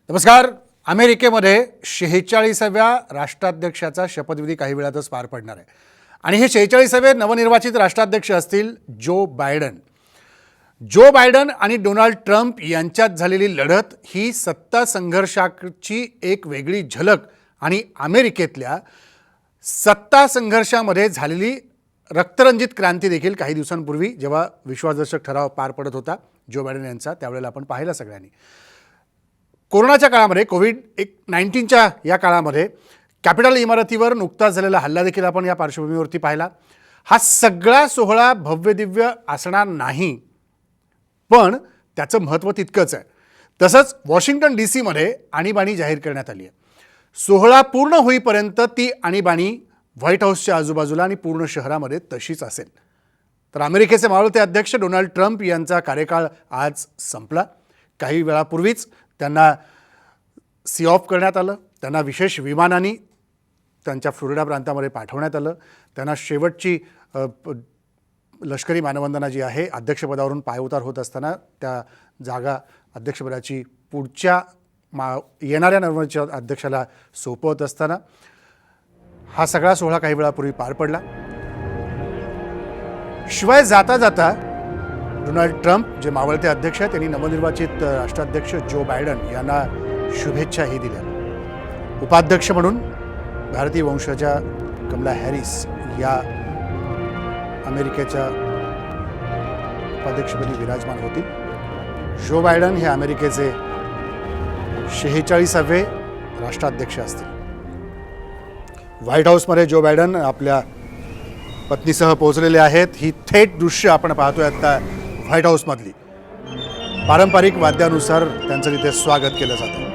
नमस्कार. अमेरिकेमध्ये 46व्या राष्ट्राध्यक्षाचा शपथविधी काही वेळातच पार पडणार आहे आणि हे 46वे नवनिर्वाचित राष्ट्राध्यक्ष असतील जो बायडन. जो बायडन आणि डोनाल्ड ट्रम्प यांच्यात झालेली लढत ही सत्ता संघर्षाची एक वेगळी झलक आणि अमेरिकेतल्या सत्ता संघर्षामध्ये झालेली रक्तरंजित क्रांती देखील काही दिवसांपूर्वी जेव्हा विश्वासदर्शक ठराव पार पडत होता जो बायडन यांचा, त्यावेळेला आपण पाहिला सगळ्यांनी. कोरोनाच्या काळामध्ये कोविड-19च्या या काळामध्ये कॅपिटल इमारतीवर नुकताच झालेला हल्ला देखील आपण या पार्श्वभूमीवरती पाहिला. हा सगळा सोहळा भव्यदिव्य असणार नाही, पण त्याचं महत्त्व तितकंच आहे. तसंच वॉशिंग्टन DC आणीबाणी जाहीर करण्यात आली आहे. सोहळा पूर्ण होईपर्यंत ती आणीबाणी व्हाईट हाऊसच्या आजूबाजूला आणि पूर्ण शहरामध्ये तशीच असेल. तर अमेरिकेचे मावळते अध्यक्ष डोनाल्ड ट्रम्प यांचा कार्यकाळ आज संपला. काही वेळापूर्वीच त्यांना सी ऑफ करण्यात आलं. त्यांना विशेष विमानाने त्यांच्या फ्लोरिडा प्रांतामध्ये पाठवण्यात आलं. त्यांना शेवटची लष्करी मानवंदना जी आहे अध्यक्षपदावरून पायउतार होत असताना त्या जागा अध्यक्षपदाची पुढच्या येणाऱ्या नवनिर्वाचित अध्यक्षाला सोपवत असताना हा सगळा सोहळा काही वेळापूर्वी पार पडला. शिवाय जाता जाता डोनाल्ड ट्रम्प जे मावळते अध्यक्ष आहेत त्यांनी नवनिर्वाचित राष्ट्राध्यक्ष जो बायडन यांना शुभेच्छाही दिल्या. उपाध्यक्ष म्हणून भारतीय वंशाच्या कमला हॅरिस या अमेरिकेच्या उपाध्यक्षपदी विराजमान होतील. जो बायडन हे अमेरिकेचे 46वे राष्ट्राध्यक्ष असतील. व्हाईट हाऊसमध्ये जो बायडन आपल्या पत्नीसह पोहोचलेले आहेत. ही थेट दृश्य आपण पाहतोय आता व्हाईट हाऊसमधली. पारंपरिक वाद्यानुसार त्यांचं तिथे स्वागत केलं जातं.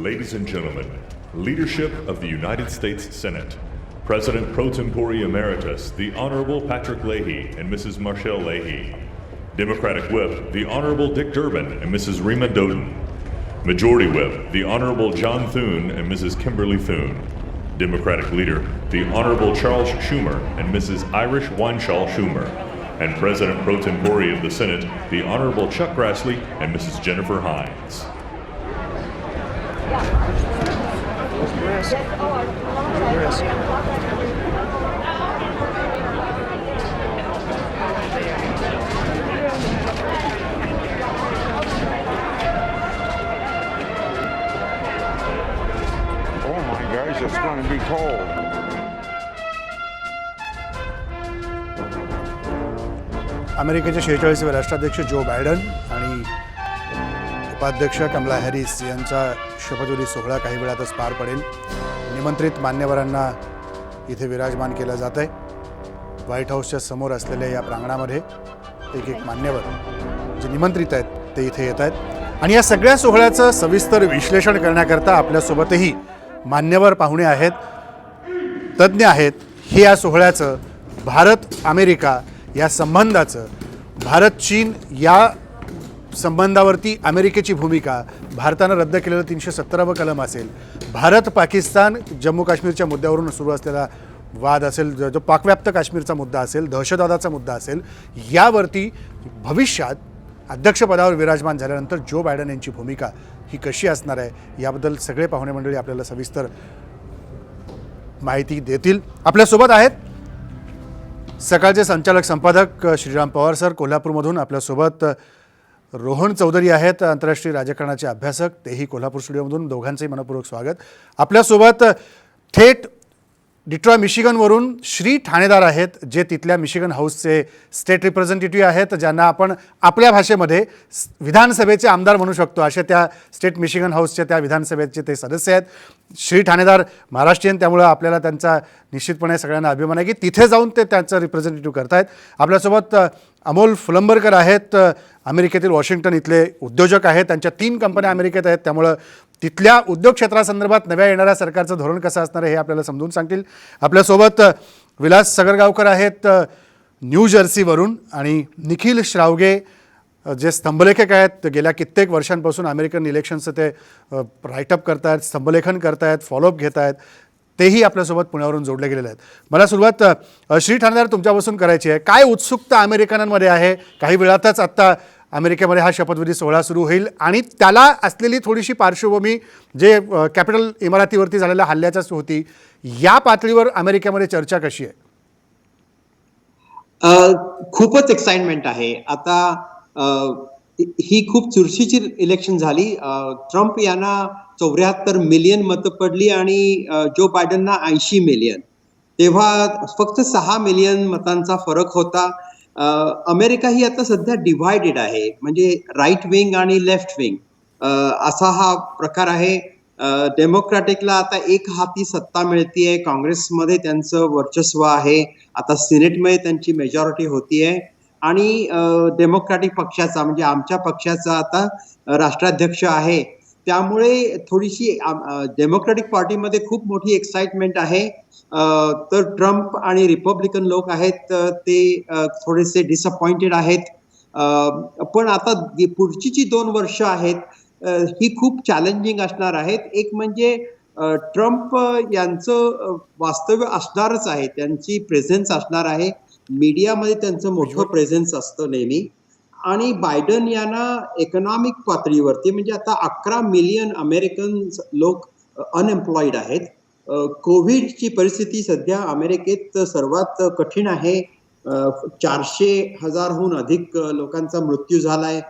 Ladies and gentlemen, leadership of the United States Senate, President pro tempore emeritus, the Honorable Patrick Leahy and Mrs. Marshall Leahy, Democratic Whip, the Honorable Dick Durbin and Mrs. Rima Doden, Majority Whip, the Honorable John Thune and Mrs. Kimberly Thune, Democratic Leader, the Honorable Charles Schumer and Mrs. Irish Weinschall Schumer, and President pro tempore of the Senate, the Honorable Chuck Grassley and Mrs. Jennifer Hines. Oh my gosh, it's going to be cold. अमेरिकेचे 46वे राष्ट्राध्यक्ष Joe Biden आणि उपाध्यक्ष Kamala Harris यांचा शपथविधी सोहळा काही वेळातच पार पडेल. निमंत्रित मान्यवरांना इथे विराजमान केलं जात आहे. व्हाईट हाऊसच्या समोर असलेल्या या प्रांगणामध्ये एक एक मान्यवर जे निमंत्रित आहेत ते इथे येत आहेत आणि या सगळ्या सोहळ्याचं सविस्तर विश्लेषण करण्याकरता आपल्यासोबतही मान्यवर पाहुणे आहेत, तज्ज्ञ आहेत. हे या सोहळ्याचं, भारत अमेरिका या संबंधाचं, भारत चीन या संबंधावरती अमेरिकेची भूमिका, भारतानं रद्द केलेलं 317वं कलम असेल, भारत पाकिस्तान जम्मू काश्मीरच्या मुद्द्यावरून सुरू असलेला वाद असेल, जो पाकव्याप्त काश्मीरचा मुद्दा असेल, दहशतवादाचा मुद्दा असेल, यावरती भविष्यात अध्यक्षपदावर विराजमान झाल्यानंतर जो बायडन यांची भूमिका ही कशी असणार आहे याबद्दल सगळे पाहुणे मंडळी आपल्याला सविस्तर माहिती देतील. आपल्यासोबत आहेत सकाळचे संचालक संपादक श्रीराम पवार सर कोल्हापूरमधून. आपल्यासोबत रोहन चौधरी आहेत आंतरराष्ट्रीय राजकारणाचे अभ्यासक, तेही कोल्हापूर स्टुडिओमधून. दोघांचंही मनपूर्वक स्वागत. आपल्यासोबत थेट डिट्रॉय मिशिगनवरून श्री ठाणेदार आहेत, जे तिथल्या मिशिगन हाऊसचे स्टेट रिप्रेझेंटेटिव्ह आहेत, ज्यांना आपण आपल्या भाषेमध्ये विधानसभेचे आमदार म्हणू शकतो. अशा त्या स्टेट मिशिगन हाऊसच्या त्या विधानसभेचे ते सदस्य आहेत. श्री ठाणेदार महाराष्ट्रीयन, त्यामुळं आपल्याला त्यांचा निश्चितपणे सगळ्यांना अभिमान आहे की तिथे जाऊन ते त्यांचं रिप्रेझेंटेटिव्ह करतायत. आपल्यासोबत अमोल फुलंबरकर आहेत, अमेरिकेतील वॉशिंग्टन इथले उद्योजक आहेत. त्यांच्या 3 कंपन्या अमेरिकेत आहेत, त्यामुळं तिथल्या उद्योग क्षेत्रासंदर्भात नव्या येणाऱ्या सरकारचं धोरण कसं असणार आहे हे आपल्याला समजून सांगतील. आपल्यासोबत विलास सगरगावकर आहेत न्यू जर्सीवरून, आणि निखिल श्रावगे जे स्तंभलेखक आहेत, गेल्या कित्येक वर्षांपासून अमेरिकन इलेक्शनचं ते राईटअप करतायत, स्तंभलेखन करतायत, फॉलोअप घेत आहेत, तेही आपल्यासोबत पुण्यावरून जोडले गेलेले आहेत. मला सुरुवात श्री ठाणेदार तुमच्यापासून करायची आहे. काय उत्सुकता अमेरिकनांमध्ये आहे? काही वेळातच आत्ता अमेरिकेमध्ये हा शपथविधी सोहळा सुरू होईल, आणि त्याला असलेली थोडीशी पार्श्वभूमी जे कॅपिटल इमारतीवरती झालेल्या हल्ल्याचाच होती, या पातळीवर अमेरिकेमध्ये चर्चा कशी आहे? खूपच एक्साइटमेंट आहे. आता ही खूप चुरशीची इलेक्शन झाली. ट्रम्प यांना 74 मिलियन मतं पडली आणि जो बायडनना 80 मिलियन. तेव्हा फक्त 6 मिलियन मतांचा फरक होता. अमेरिका ही आता सध्या डिव्हायडेड आहे, म्हणजे राईट विंग आणि लेफ्ट विंग असा हा प्रकार आहे. डेमोक्रॅटिकला आता एक हाती सत्ता मिळतीये, काँग्रेसमध्ये त्यांचं वर्चस्व आहे, आता सिनेटमध्ये त्यांची मेजॉरिटी होतीये, आणि डेमोक्रॅटिक पक्षाचा म्हणजे आमच्या पक्षाचा आता राष्ट्राध्यक्ष आहे. त्यामुळे थोडीशी डेमोक्रॅटिक पार्टीमध्ये खूप मोठी एक्साइटमेंट आहे. तर ट्रम्प आणि रिपब्लिकन लोक आहेत ते थोडेसे डिसअपॉइंटेड आहेत. पण आता पुढची जी 2 वर्ष आहेत ही खूप चॅलेंजिंग असणार आहेत. एक म्हणजे ट्रम्प यांचं वास्तव्य असणारच आहे, त्यांची प्रेझेन्स असणार आहे, मीडियामध्ये त्यांचं मोठं प्रेझेन्स असतं नेहमी. आणि बायडन यांना इकॉनॉमिक पातळीवरती म्हणजे आता 11 मिलियन अमेरिकन लोक अनएम्प्लॉईड आहेत. कोविडची परिस्थिती सध्या अमेरिकेत सर्वात कठीण आहे. 400,000हून अधिक लोकांचा मृत्यू झालाय.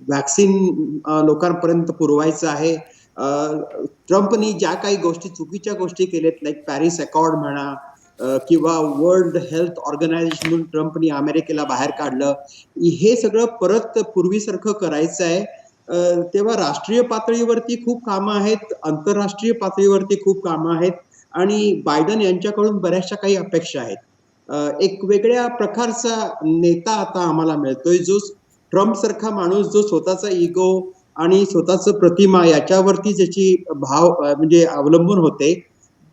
वॅक्सिन लोकांपर्यंत पुरवायचं आहे. ट्रम्पनी ज्या काही गोष्टी चुकीच्या गोष्टी केल्यात, लाईक पॅरिस अकॉर्ड म्हणा किंवा वर्ल्ड हेल्थ ऑर्गनायझेशन ट्रम्पनी अमेरिकेला बाहेर काढलं, हे सगळं परत पूर्वीसारखं करायचं आहे. तेव्हा राष्ट्रीय पातळीवरती खूप कामं आहेत, आंतरराष्ट्रीय पातळीवरती खूप कामं आहेत, आणि बायडन यांच्याकडून बऱ्याचशा काही अपेक्षा आहेत. एक वेगळ्या प्रकारचा नेता आता आम्हाला मिळतोय, जो ट्रम्प सारखा माणूस जो स्वतःचा इगो आणि स्वतःच प्रतिमा याच्यावरती ज्याची भाव म्हणजे अवलंबून होते.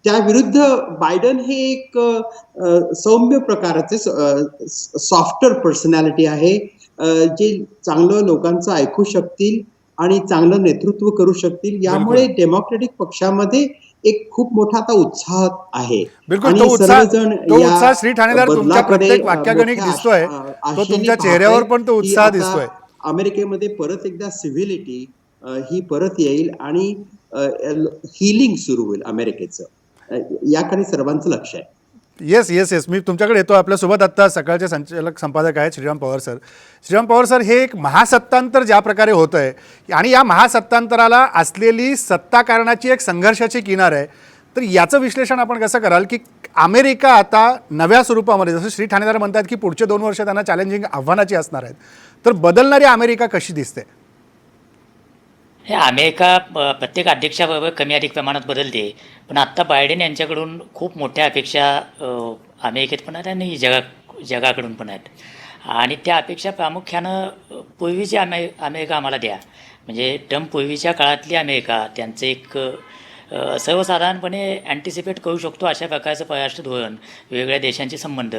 त्या विरुद्ध बायडन हे एक सौम्य प्रकारचे सॉफ्टर पर्सनॅलिटी आहे, जे चांगलं लोकांचं ऐकू शकतील आणि चांगलं नेतृत्व करू शकतील. यामुळे डेमोक्रॅटिक पक्षामध्ये एक खूप मोठा आता उत्साह आहे. बिलकुल, तो उत्साह श्री ठाणेदार तुमच्या प्रत्येक वाक्यागणिक दिसतोय, तो तुमच्या चेहऱ्यावर पण तो उत्साह दिसतोय. अमेरिकेमध्ये परत एकदा सिव्हिलिटी ही परत येईल आणि हिलिंग सुरू होईल अमेरिकेचं. याकडे सर्वांचं लक्ष आहे. येस, मी तुमच्याकडे येतो. आपल्यासोबत आत्ता सकाळचे संचालक संपादक आहेत श्रीराम पवार सर. श्रीराम पवार सर, हे एक महासत्तांतर ज्या प्रकारे होतं आहे, आणि या महासत्तांतराला असलेली सत्ता कारणाची एक संघर्षाची किनार आहे, तर याचं विश्लेषण आपण कसं कराल की अमेरिका आता नव्या स्वरूपामध्ये, जसं श्री ठाणेदार म्हणतात की पुढचे 2 वर्ष त्यांना चॅलेंजिंग आव्हानाची असणार आहेत, तर बदलणारी अमेरिका कशी दिसते? हे अमेरिका प्रत्येक अध्यक्षाबरोबर कमी अधिक प्रमाणात बदलते, पण आत्ता बायडेन यांच्याकडून खूप मोठ्या अपेक्षा अमेरिकेत पण आहेत आणि जगाकडून पण आहेत. आणि त्या अपेक्षा प्रामुख्यानं पूर्वीची अमेरिका आम्हाला द्या, म्हणजे ट्रम्प पूर्वीच्या काळातली अमेरिका, त्यांचं एक सर्वसाधारणपणे अँटिसिपेट करू शकतो अशा प्रकारचं परराष्ट्र धोरण, वेगवेगळ्या देशांचे संबंध,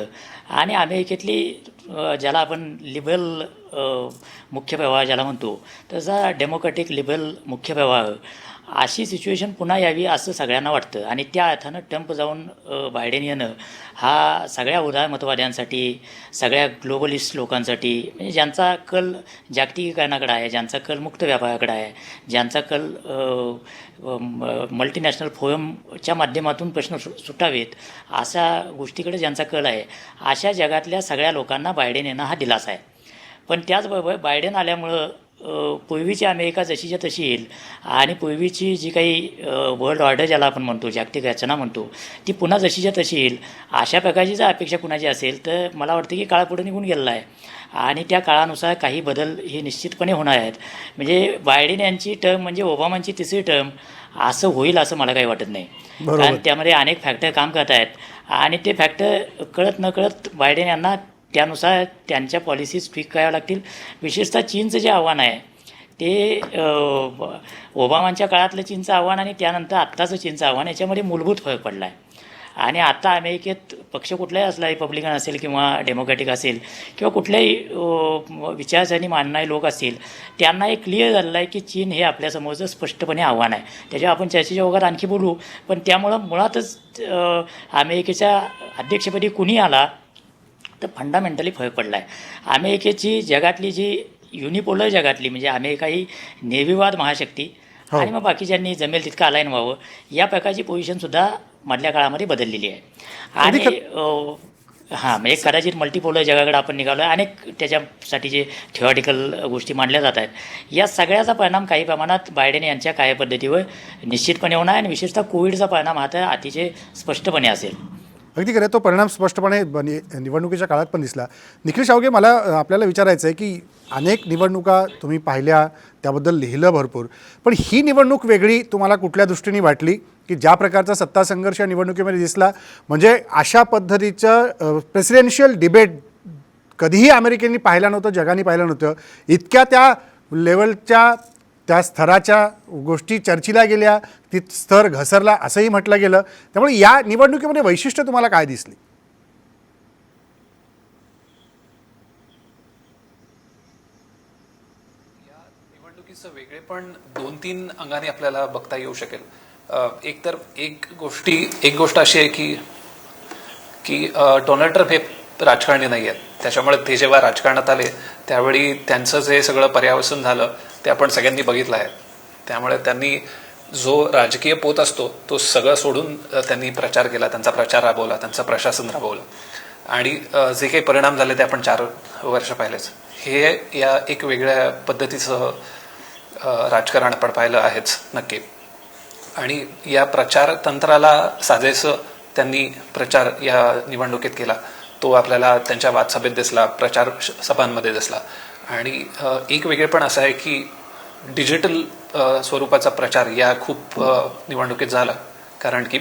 आणि अमेरिकेतली ज्याला आपण लिबरल मुख्य प्रवाह ज्याला म्हणतो, तसा डेमोक्रॅटिक लिबरल मुख्य प्रवाह, अशी सिच्युएशन पुन्हा यावी असं सगळ्यांना वाटतं. आणि त्या अर्थानं ट्रम्प जाऊन बायडेन येणं हा सगळ्या उदारमतवाद्यांसाठी, सगळ्या ग्लोबलिस्ट लोकांसाठी, म्हणजे ज्यांचा कल जागतिकीकरणाकडे आहे, ज्यांचा कल मुक्त व्यापाराकडे आहे, ज्यांचा कल मल्टीनॅशनल फोरमच्या माध्यमातून प्रश्न सुटावेत अशा गोष्टीकडे ज्यांचा कल आहे, अशा जगातल्या सगळ्या लोकांना बायडेन येणं हा दिलासा आहे. पण त्याचबरोबर बायडेन आल्यामुळं पूर्वीची अमेरिका जशीच्या तशी येईल आणि पूर्वीची जी काही वर्ल्ड ऑर्डर ज्याला आपण म्हणतो, जागतिक रचना म्हणतो, ती पुन्हा जशीच्या तशी येईल अशा प्रकारची जर अपेक्षा कुणाची असेल तर मला वाटतं की काळ पुढे निघून गेलेला आहे आणि त्या काळानुसार काही बदल हे निश्चितपणे होणार आहेत. म्हणजे बायडेन यांची टर्म म्हणजे ओबामांची तिसरी टर्म असं होईल असं मला काही वाटत नाही. बरोबर. कारण त्यामध्ये अनेक फॅक्टर काम करत आहेत आणि ते फॅक्टर कळत नकळत बायडेन यांना त्यानुसार त्यांच्या पॉलिसीज ट्विक कराव्या लागतील. विशेषतः चीनचं जे आव्हान आहे ते ओबामांच्या काळातलं चीनचं आव्हान आणि त्यानंतर आत्ताचं चीनचं आव्हान याच्यामध्ये मूलभूत फरक पडला आहे. आणि आता अमेरिकेत पक्ष कुठलाही असला, रिपब्लिकन असेल किंवा डेमोक्रॅटिक असेल किंवा कुठल्याही विचारसरणी मानणारे लोक असतील, त्यांना एक क्लिअर झालेलं आहे की चीन हे आपल्यासमोरचं स्पष्टपणे आव्हान आहे. त्याच्यावर आपण चर्चेच्या ओघात आणखी बोलू, पण त्यामुळं मुळातच अमेरिकेच्या अध्यक्षपदी कुणी आला तर फंडामेंटली फरक पडला आहे. अमेरिकेची जगातली जी युनिपोलर जगातली म्हणजे अमेरिका ही निर्विवाद महाशक्ती आणि मग बाकीच्यांनी जमेल तितकं अलाईन व्हावं या प्रकारची पोझिशनसुद्धा मधल्या काळामध्ये बदललेली आहे. आणि म्हणजे कदाचित मल्टीपोलर जगाकडे आपण निघालो आहे. अनेक त्याच्यासाठी जे थिओरिटिकल गोष्टी मांडल्या जात आहेत, या सगळ्याचा परिणाम काही प्रमाणात बायडेन यांच्या कार्यपद्धतीवर निश्चितपणे होणार आहे आणि विशेषतः कोविडचा परिणाम हा तर अतिशय स्पष्टपणे असेल. अगदी खरं, तो परिणाम स्पष्टपणे निवडणुकीच्या काळात पण दिसला. निखिल शावगे, मला आपल्याला विचारायचं आहे की अनेक निवडणुका तुम्ही पाहिल्या, त्याबद्दल लिहिलं भरपूर, पण ही निवडणूक वेगळी तुम्हाला कुठल्या दृष्टीने वाटली की ज्या प्रकारचा सत्ता संघर्ष या निवडणुकीमध्ये दिसला? म्हणजे अशा पद्धतीचं प्रेसिडेन्शियल डिबेट कधीही अमेरिकेने पाहिलं नव्हतं, जगाने पाहिलं नव्हतं. इतक्या त्या लेवलच्या त्या स्तराच्या गोष्टी चर्चेला गेल्या, ती स्तर घसरला असंही म्हटलं गेलं. त्यामुळे या निवडणुकीमध्ये वैशिष्ट्य तुम्हाला काय दिसली? या निवडणुकीचं वेगळेपण 2-3 अंगाने आपल्याला बघता येऊ शकेल. एक गोष्ट अशी आहे की डोनाल्ड ट्रम्प हे राजकारणी नाही आहेत. त्याच्यामुळे ते जेव्हा राजकारणात आले त्यावेळी त्यांचं जे सगळं पर्यावसन झालं ते आपण सगळ्यांनी बघितलं आहे. त्यामुळे त्यांनी जो राजकीय पोत असतो तो सगळं सोडून त्यांनी प्रचार केला, त्यांचा प्रचार राबवला, त्यांचं प्रशासन राबवलं आणि जे काही परिणाम झाले ते आपण 4 वर्ष पाहिलेच. हे या एक वेगळ्या पद्धतीचं राजकारण आपण पाहिलं आहेच नक्की. आणि या प्रचार तंत्राला साजेसं त्यांनी प्रचार या निवडणुकीत केला. तो आपल्याला त्यांच्या वादसभेत दिसला, प्रचार सभांमध्ये दिसला. आणि एक वेगळेपण असं आहे की डिजिटल स्वरूपाचा प्रचार या खूप निवडणुकीत झाला. कारण की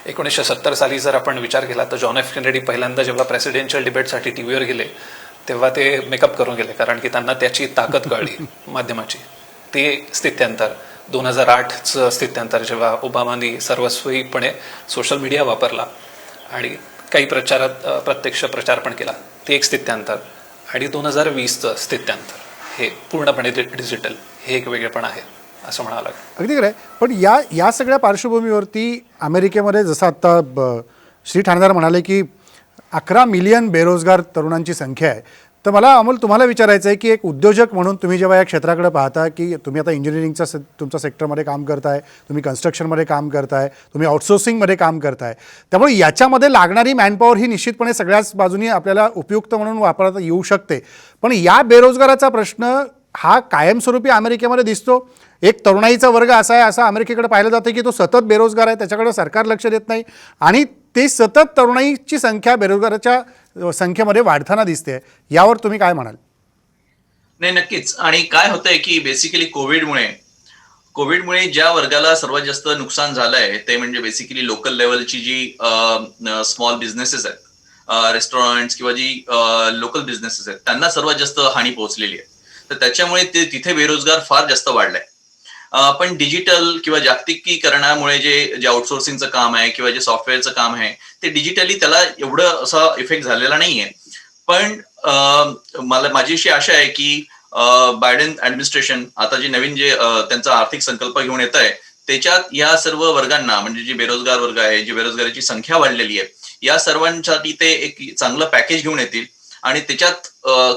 1970 साली जर आपण विचार केला तर जॉन एफ केनेडी पहिल्यांदा जेव्हा प्रेसिडेन्शियल डिबेटसाठी टीव्हीवर गेले तेव्हा ते मेकअप करून गेले, कारण की त्यांना त्याची ताकद कळली माध्यमाची. ते स्थित्यंतर 2008चं स्थित्यंतर जेव्हा ओबामांनी सर्वस्वीपणे सोशल मीडिया वापरला आणि काही प्रचारात प्रत्यक्ष प्रचार पण केला, ते एक स्थित्यंतर. आणि 2020चं स्थित्यंतर हे पूर्णपणे डिजिटल, हे एक वेगळेपण आहे असं म्हणावं लागेल. अगदी खरं आहे. पण या सगळ्या पार्श्वभूमीवरती अमेरिकेमध्ये जसं आत्ता श्री ठाणेदार म्हणाले की 11 मिलियन बेरोजगार तरुणांची संख्या आहे. तर मला अमोल तुम्हाला विचारायचं आहे की एक उद्योजक म्हणून तुम्ही जेव्हा या क्षेत्राकडे पाहता की तुम्ही आता इंजिनिअरिंगच्या तुमच्या सेक्टरमध्ये काम करताय, तुम्ही कन्स्ट्रक्शनमध्ये काम करताय, तुम्ही आउटसोर्सिंगमध्ये काम करताय, त्यामुळे याच्यामध्ये लागणारी मॅनपॉवर ही निश्चितपणे सगळ्याच बाजूनी आपल्याला उपयुक्त म्हणून वापरता येऊ शकते. पण या बेरोजगाराचा प्रश्न हा कायमस्वरूपी अमेरिकेमध्ये दिसतो. एक तरुणाईचा वर्ग असा आहे, असं अमेरिकेकडे पाहिलं जातं की तो सतत बेरोजगार आहे, त्याच्याकडे सरकार लक्ष देत नाही आणि ते सतत तरुणाईची संख्या बेरोजगाराच्या संख्येमध्ये वाढताना दिसते. यावर तुम्ही काय म्हणाल? नाही, नक्कीच. आणि काय होतंय की बेसिकली कोविडमुळे ज्या वर्गाला सर्वात जास्त नुकसान झालंय ते म्हणजे बेसिकली लोकल लेवलची जी स्मॉल बिझनेसेस आहेत, रेस्टॉरंट्स किंवा जी लोकल बिझनेसेस आहेत, त्यांना सर्वात जास्त हानी पोहोचलेली आहे. तर त्याच्यामुळे तिथे बेरोजगार फार जास्त वाढलाय. पण डिजिटल किंवा जागतिकीकरणामुळे जे आउटसोर्सिंगचं काम आहे किंवा जे सॉफ्टवेअरचं काम आहे ते डिजिटली त्याला एवढं असा इफेक्ट झालेला नाहीये. पण माझी अशी आशा आहे की बायडेन ऍडमिनिस्ट्रेशन आता जे नवीन त्यांचा आर्थिक संकल्प घेऊन येत आहे त्याच्यात या सर्व वर्गांना म्हणजे जी बेरोजगार वर्ग आहे, जी बेरोजगारीची संख्या वाढलेली आहे, या सर्वांसाठी ते एक चांगलं पॅकेज घेऊन येतील आणि त्याच्यात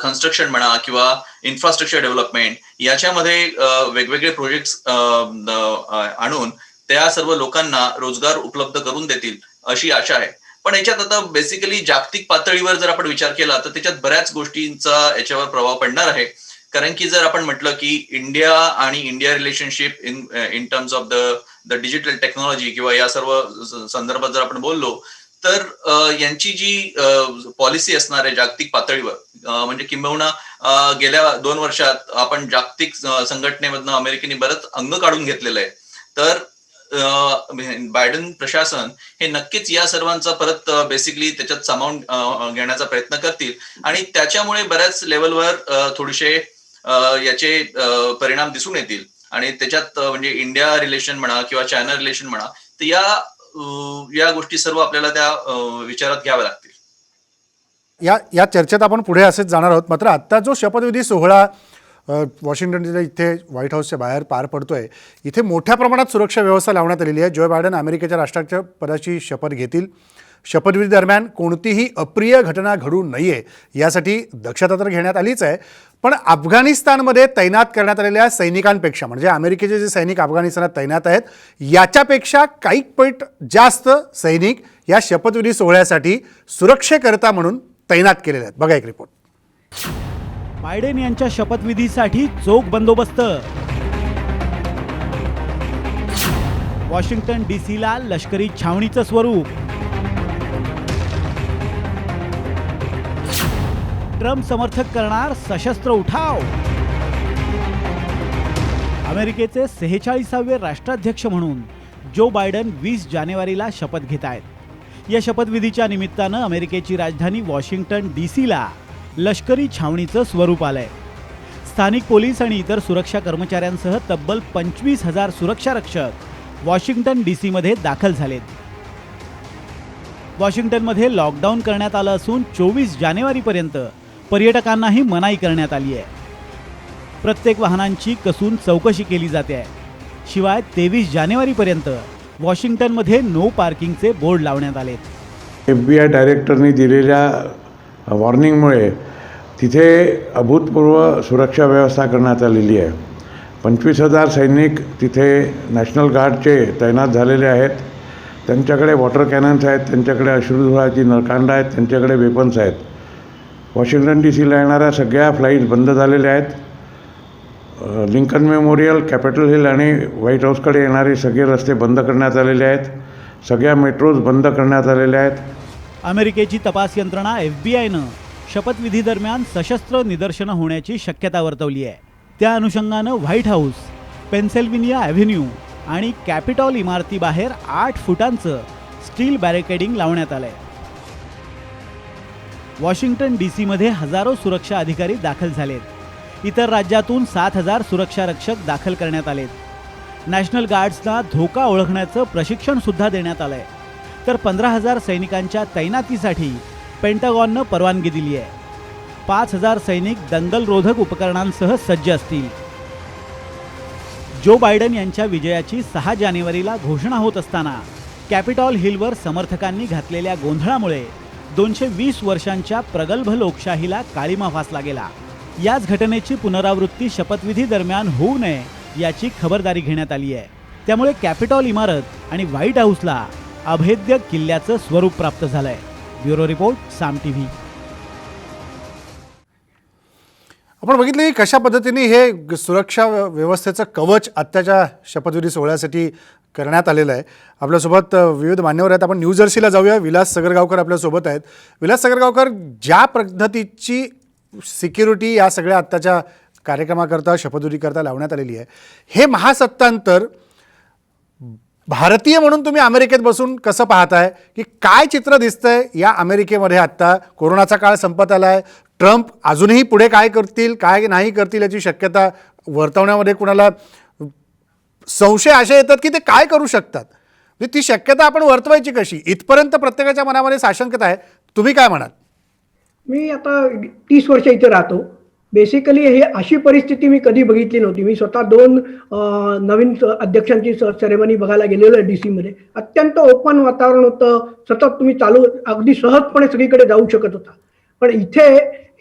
कन्स्ट्रक्शन म्हणा किंवा इन्फ्रास्ट्रक्चर डेव्हलपमेंट याच्यामध्ये वेगवेगळे प्रोजेक्ट्स आणून त्या सर्व लोकांना रोजगार उपलब्ध करून देतील अशी आशा आहे. पण याच्यात आता बेसिकली जागतिक पातळीवर जर आपण विचार केला तर त्याच्यात बऱ्याच गोष्टींचा याच्यावर प्रभाव पडणार आहे. कारण की जर आपण म्हटलं की इंडिया आणि India relationship in terms of the digital technology किंवा या सर्व संदर्भात जर आपण बोललो तर यांची जी पॉलिसी असणार आहे जागतिक पातळीवर म्हणजे किंबहुना गेल्या 2 वर्षात आपण जागतिक संघटनेमधनं अमेरिकेने बरंच अंग काढून घेतलेलं आहे. तर बायडन प्रशासन हे नक्कीच या सर्वांचा परत बेसिकली त्याच्यात सामावून घेण्याचा प्रयत्न करतील आणि त्याच्यामुळे बऱ्याच लेवलवर थोडेसे याचे परिणाम दिसून येतील आणि त्याच्यात म्हणजे इंडिया रिलेशन म्हणा किंवा चायना रिलेशन म्हणा तर या गोष्टी सर्व आपल्याला त्या विचारात घ्याव्या लागतील. या चर्चेत आपण पुढे असेच जाणार आहोत. मात्र आत्ता जो शपथविधी सोहळा वॉशिंग्टन इथे व्हाईट हाऊसच्या बाहेर पार पडतोय, इथे मोठ्या प्रमाणात सुरक्षा व्यवस्था लावण्यात आलेली आहे. जो बायडन अमेरिकेच्या राष्ट्राध्यक्ष पदाची शपथ घेतील. शपथविधी दरम्यान कोणतीही अप्रिय घटना घडू नये यासाठी दक्षता तर घेण्यात आलीच आहे, पण अफगाणिस्तानमध्ये तैनात करण्यात आलेल्या सैनिकांपेक्षा म्हणजे अमेरिकेचे जे सैनिक अफगाणिस्तानात तैनात आहेत याच्यापेक्षा काही पट जास्त सैनिक या शपथविधी सोहळ्यासाठी सुरक्षेकरता म्हणून तैनात केलेले आहेत. बघा एक रिपोर्ट. बायडेन यांच्या शपथविधीसाठी चोख बंदोबस्त. वॉशिंग्टन डीसीला लष्करी छावणीचं स्वरूप. ट्रम्प समर्थक करणार सशस्त्र उठाव. अमेरिकेचे 46वे राष्ट्राध्यक्ष म्हणून जो बायडन 20 जानेवारीला शपथ घेत आहेत. या शपथविधीच्या निमित्तानं अमेरिकेची राजधानी वॉशिंग्टन डीसीला लष्करी छावणीचं स्वरूप आलंय. स्थानिक पोलीस आणि इतर सुरक्षा कर्मचाऱ्यांसह तब्बल 25,000 सुरक्षा रक्षक वॉशिंग्टन डीसीमध्ये दाखल झालेत. वॉशिंग्टनमध्ये लॉकडाऊन करण्यात आलं असून 24 जानेवारीपर्यंत पर्यटकांनाही मनाई करण्यात आली आहे. प्रत्येक वाहनांची कसून चौकशी केली जाते आहे. शिवाय 23 जानेवारीपर्यंत वॉशिंग्टनमध्ये नो पार्किंगचे बोर्ड लावण्यात आलेत. FBI डायरेक्टरनी दिलेल्या वॉर्निंगमुळे तिथे अभूतपूर्व सुरक्षा व्यवस्था करण्यात आलेली आहे. 25,000 सैनिक तिथे नॅशनल गार्डचे तैनात झालेले आहेत. त्यांच्याकडे वॉटर कॅनन्स आहेत, त्यांच्याकडे अश्रुधुराची नरकांडा आहेत, त्यांच्याकडे वेपन्स आहेत. वॉशिंग्टन डीसीला येणाऱ्या सगळ्या फ्लाईट बंद झालेल्या आहेत. लिंकन मेमोरियल, कॅपिटल हिल आणि व्हाईट हाऊसकडे येणारे सगळे रस्ते बंद करण्यात आलेले आहेत. सगळ्या मेट्रोज बंद करण्यात आलेल्या आहेत. अमेरिकेची तपास यंत्रणा FBI शपथविधी दरम्यान सशस्त्र निदर्शनं होण्याची शक्यता वर्तवली आहे. त्या अनुषंगानं व्हाईट हाऊस, पेन्सिल्व्हेनिया ॲव्हेन्यू आणि कॅपिटॉल इमारतीबाहेर 8 फुटांचं स्टील बॅरिकेडिंग लावण्यात आलंय. वॉशिंग्टन डीसीमध्ये हजारो सुरक्षा अधिकारी दाखल झालेत. इतर राज्यातून 7,000 सुरक्षा रक्षक दाखल करण्यात आलेत. नॅशनल गार्ड्सना धोका ओळखण्याचं प्रशिक्षण सुद्धा देण्यात आलंय. तर 15,000 सैनिकांच्या तैनातीसाठी पेंटागॉननं परवानगी दिली आहे. 5,000 सैनिक दंगलरोधक उपकरणांसह सज्ज असतील. जो बायडन यांच्या विजयाची 6 जानेवारीला घोषणा होत असताना कॅपिटॉल हिलवर समर्थकांनी घातलेल्या गोंधळामुळे 220 वर्षांच्या प्रगल्भ लोकशाहीला काळिमा फासला गेला. याच घटनेची पुनरावृत्ती शपथविधी दरम्यान होऊ नये याची खबरदारी घेण्यात आली आहे. त्यामुळे कॅपिटॉल इमारत आणि व्हाईट हाऊसला अभेद्य किल्ल्याचं स्वरूप प्राप्त झालंय. ब्युरो रिपोर्ट, साम टीव्ही. आपण बघितलं की कशा पद्धतीने हे सुरक्षा व्यवस्थेचं कवच आत्ताच्या शपथविधी सोहळ्यासाठी करण्यात आलेलं आहे. आपल्यासोबत विविध मान्यवर आहेत. आपण न्यू जर्सीला जाऊया. विलास सगरगावकर आपल्यासोबत आहेत. विलास सगरगावकर, ज्या पद्धतीची सिक्युरिटी या सगळ्या आत्ताच्या कार्यक्रमाकरता शपथविधीकरता लावण्यात आलेली आहे, हे महासत्तांतर भारतीय म्हणून तुम्ही अमेरिकेत बसून कसं पाहताय की काय चित्र दिसतंय या अमेरिकेमध्ये? आत्ता कोरोनाचा काळ संपत आला आहे. ट्रम्प अजूनही पुढे काय करतील काय नाही करतील याची शक्यता वर्तवण्यामध्ये कुणाला संशय असे येतात की ते काय करू शकतात. म्हणजे ती शक्यता आपण वर्तवायची कशी, इथपर्यंत प्रत्येकाच्या मनामध्ये साशंकता आहे. तुम्ही काय म्हणाल? मी आता 30 वर्ष इथे राहतो. बेसिकली हे अशी परिस्थिती मी कधी बघितली नव्हती. मी स्वतः 2 नवीन अध्यक्षांची सेरेमनी बघायला गेलेलो आहे डीसीमध्ये. अत्यंत ओपन वातावरण होतं. सतत तुम्ही चालू अगदी सहजपणे सगळीकडे जाऊ शकत होता. पण इथे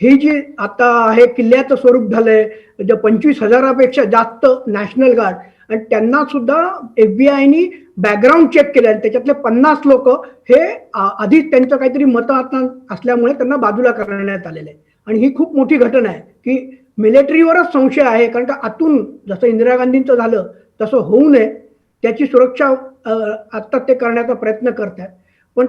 ही जी आता आहे किल्ल्याचं स्वरूप झालंय, जे 25,000पेक्षा जास्त नॅशनल गार्ड आणि त्यांना सुद्धा FBI बॅकग्राऊंड चेक केलं आहे. त्याच्यातले 50 लोक हे आधीच त्यांचं काहीतरी मत असल्यामुळे त्यांना बाजूला करण्यात आलेलं आहे. आणि ही खूप मोठी घटना आहे की मिलिटरीवरच संशय आहे, कारण का आतून जसं इंदिरा गांधींचं झालं तसं होऊ नये त्याची सुरक्षा आत्ता ते करण्याचा प्रयत्न करतात. पण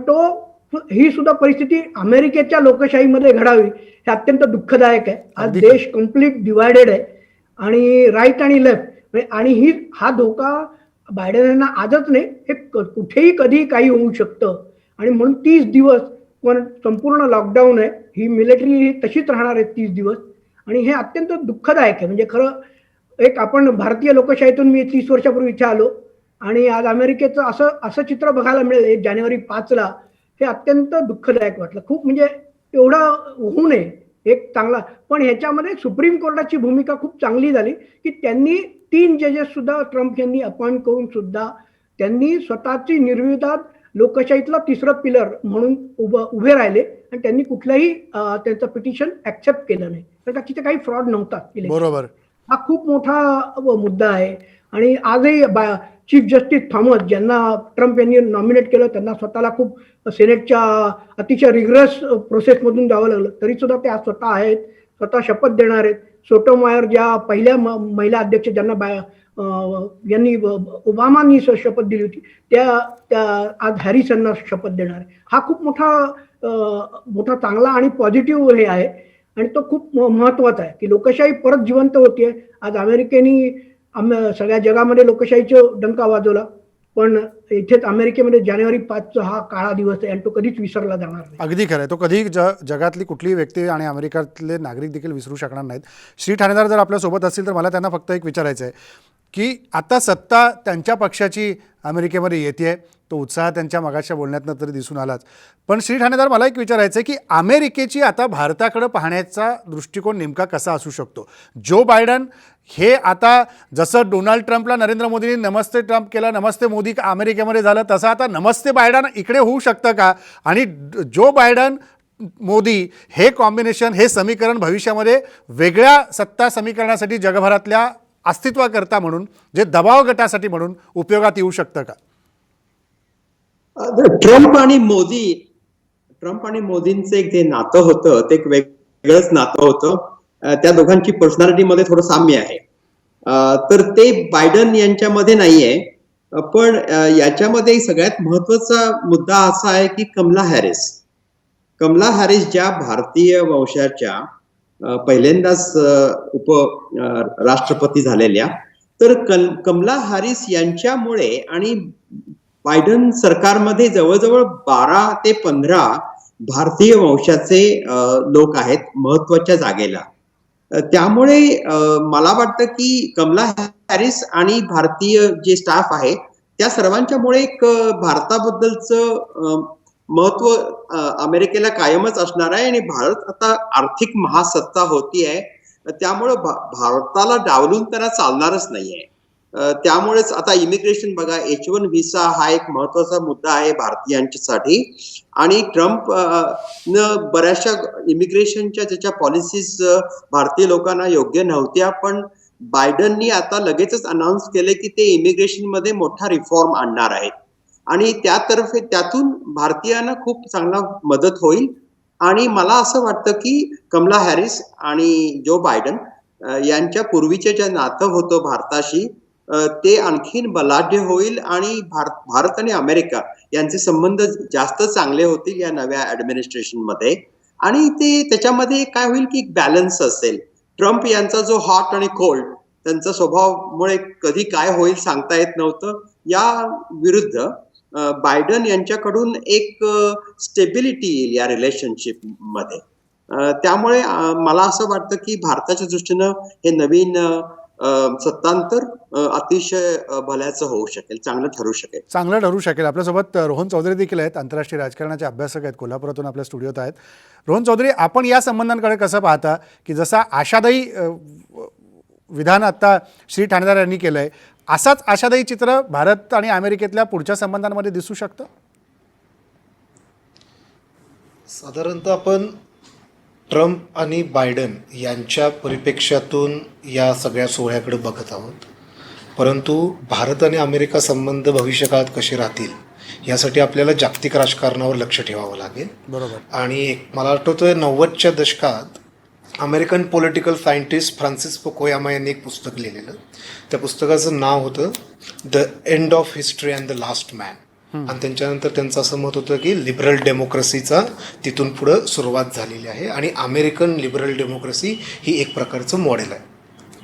ही सुद्धा परिस्थिती अमेरिकेच्या लोकशाहीमध्ये घडावी हे अत्यंत दुःखदायक आहे. आज अगदी देश कम्प्लीट डिवायडेड आहे आणि राईट आणि लेफ्ट, आणि हा धोका बायडेन यांना आजच नाही, हे कुठेही कधी काही होऊ शकतं. आणि म्हणून 30 दिवस पण संपूर्ण लॉकडाऊन आहे, ही मिलिटरी तशीच राहणार आहे 30 दिवस, आणि हे अत्यंत दुःखदायक आहे. म्हणजे खरं एक आपण भारतीय लोकशाहीतून मी 30 वर्षापूर्वी इथे आलो आणि आज अमेरिकेचं असं चित्र बघायला मिळेल जानेवारी 5ला, हे अत्यंत दुःखदायक वाटलं. खूप म्हणजे एवढं होऊ नये एक चांगला. पण ह्याच्यामध्ये सुप्रीम कोर्टाची भूमिका खूप चांगली झाली की त्यांनी 3 जजेस सुद्धा ट्रम्प यांनी अपॉइंट करून सुद्धा त्यांनी स्वतःची निर्विवाद लोकशाहीतला तिसरं पिलर म्हणून उभे राहिले आणि त्यांनी कुठलंही त्यांचं पिटिशन ऍक्सेप्ट केलं नाही, कारण का तिथे काही फ्रॉड नव्हता. बरोबर. हा खूप मोठा मुद्दा आहे. आणि आजही चीफ जस्टिस थॉमस ज्यांना ट्रम्प यांनी नॉमिनेट केलं त्यांना स्वतःला खूप सेनेटच्या अतिशय रिग्रस प्रोसेसमधून जावं लागलं, तरी सुद्धा ते आज स्वतः आहेत, स्वतः शपथ देणार आहेत. सोटोमायर ज्या पहिल्या महिला अध्यक्ष ज्यांना यांनी ओबामांनी शपथ दिली होती त्या आज हॅरिस यांना शपथ देणार आहे. हा खूप मोठा चांगला आणि पॉझिटिव्ह हे आहे आणि तो खूप महत्वाचा आहे की लोकशाही परत जिवंत होतीये. आज अमेरिकेने सगळ्या जगामध्ये लोकशाहीचं डंका वाजवला, पण इथेच अमेरिकेमध्ये जानेवारी 5 हा काळा दिवस आहे आणि तो कधीच विसरला जाणार नाही. अगदी खरं आहे. तो कधी जगातली कुठलीही व्यक्ती आणि अमेरिकेतले नागरिक देखील विसरू शकणार नाहीत. श्री ठाणेदार जर आपल्यासोबत असतील तर मला त्यांना फक्त एक विचारायचं आहे की आता सत्ता त्यांच्या पक्षाची अमेरिकेमध्ये येते, तो उत्साह त्यांच्या मगाच्या बोलण्यातनं तरी दिसून आलाच. पण श्री ठाणेदार मला एक विचारायचं आहे की अमेरिकेची आता भारताकडे पाहण्याचा दृष्टिकोन नेमका कसा असू शकतो? जो बायडन हे आता जसं डोनाल्ड ट्रम्पला नरेंद्र मोदींनी नमस्ते ट्रम्प केलं, नमस्ते मोदी अमेरिकेमध्ये झालं, तसं आता नमस्ते बायडन इकडे होऊ शकतं का? आणि जो बायडन मोदी हे कॉम्बिनेशन, हे समीकरण भविष्यामध्ये वेगळ्या सत्ता समीकरणासाठी जगभरातल्या अस्तित्वाकरता म्हणून, जे दबाव गटासाठी म्हणून उपयोगात येऊ शकतं का? ट्रम्प आणि मोदींचं एक जे नातं होतं ते एक वेगळंच नातं होतं. त्या दोघांची पर्सनॅलिटीमध्ये थोडं साम्य आहे, तर ते बायडन यांच्यामध्ये नाहीये. पण याच्यामध्ये सगळ्यात महत्वाचा मुद्दा असा आहे की कमला हॅरिस ज्या भारतीय वंशाच्या पहिल्यांदाच राष्ट्रपती झालेल्या, तर कमला हॅरिस यांच्यामुळे आणि बायडन सरकारमध्ये जवळजवळ 12 ते 15 भारतीय वंशाचे लोक आहेत महत्वाच्या जागेला. त्यामुळे मला वाटतं की कमला हॅरिस आणि भारतीय जे स्टाफ आहे त्या सर्वांच्यामुळे एक भारताबद्दलचं महत्व अमेरिकेला कायमच असणार आहे. आणि भारत आता आर्थिक महासत्ता होती आहे, त्यामुळे भारताला डावलून त्यांना चालणारच नाहीये. त्यामुळेच आता इमिग्रेशन बघा, H1 व्हिसा हा एक महत्वाचा मुद्दा आहे भारतीयांच्यासाठी. आणि ट्रम्प न बऱ्याचशा इमिग्रेशनच्या ज्याच्या पॉलिसीज भारतीय लोकांना योग्य नव्हत्या, पण बायडननी आता लगेचच अनाऊन्स केले की ते इमिग्रेशन मध्ये मोठा रिफॉर्म आणणार आहेत आणि त्यातून भारतीयांना खूप चांगला मदत होईल. आणि मला असं वाटतं की कमला हॅरिस आणि जो बायडन यांच्या पूर्वीचे जे नातं होतं भारताशी ते आणखीन बलाढ्य होईल आणि भारत आणि अमेरिका यांचे संबंध जास्त चांगले होतील या नव्या ऍडमिनिस्ट्रेशन मध्ये. आणि त्याच्यामध्ये काय होईल की एक बॅलन्स असेल. ट्रम्प यांचा जो हॉट आणि कोल्ड त्यांचा स्वभावामुळे कधी काय होईल सांगता येत नव्हतं, या विरुद्ध बायडन यांच्याकडून एक स्टेबिलिटी येईल या रिलेशनशिप मध्ये. त्यामुळे मला असं वाटतं की भारताच्या दृष्टीनं हे नवीन सत्तांतर अतिशय भल्याचं होऊ शकेल, चांगलं ठरू शकेल. आपल्यासोबत रोहन चौधरी देखील आहेत, आंतरराष्ट्रीय राजकारणाचे अभ्यासक आहेत, कोल्हापुरातून आपल्या स्टुडिओत आहेत. रोहन चौधरी, आपण या संबंधांकडे कसं पाहता की जसा आशादायी विधान आता श्री ठाणेदार यांनी केलं आहे, असाच आशादायी चित्र भारत आणि अमेरिकेतल्या पुढच्या संबंधांमध्ये दिसू शकतं? साधारणतः आपण ट्रम्प आणि बायडन यांच्या परिप्रेक्ष्यातून या सगळ्या सोहळ्याकडे बघत आहोत. परंतु भारत आणि अमेरिका संबंध भविष्यकाळात कसे राहतील यासाठी आपल्याला जागतिक राजकारणावर लक्ष ठेवावं लागेल. बरोबर. आणि मला आठवतोय 90च्या दशकात American political scientist Francis Fukuyama यांनी एक पुस्तक लिहिलेलं. त्या पुस्तकाचं नाव होतं the end of history and the last man. आणि त्यांच्यानंतर त्यांचं असं मत होतं की लिबरल डेमोक्रेसीचा तिथून पुढं सुरुवात झालेली आहे आणि अमेरिकन लिबरल डेमोक्रेसी ही एक प्रकारचं मॉडेल आहे.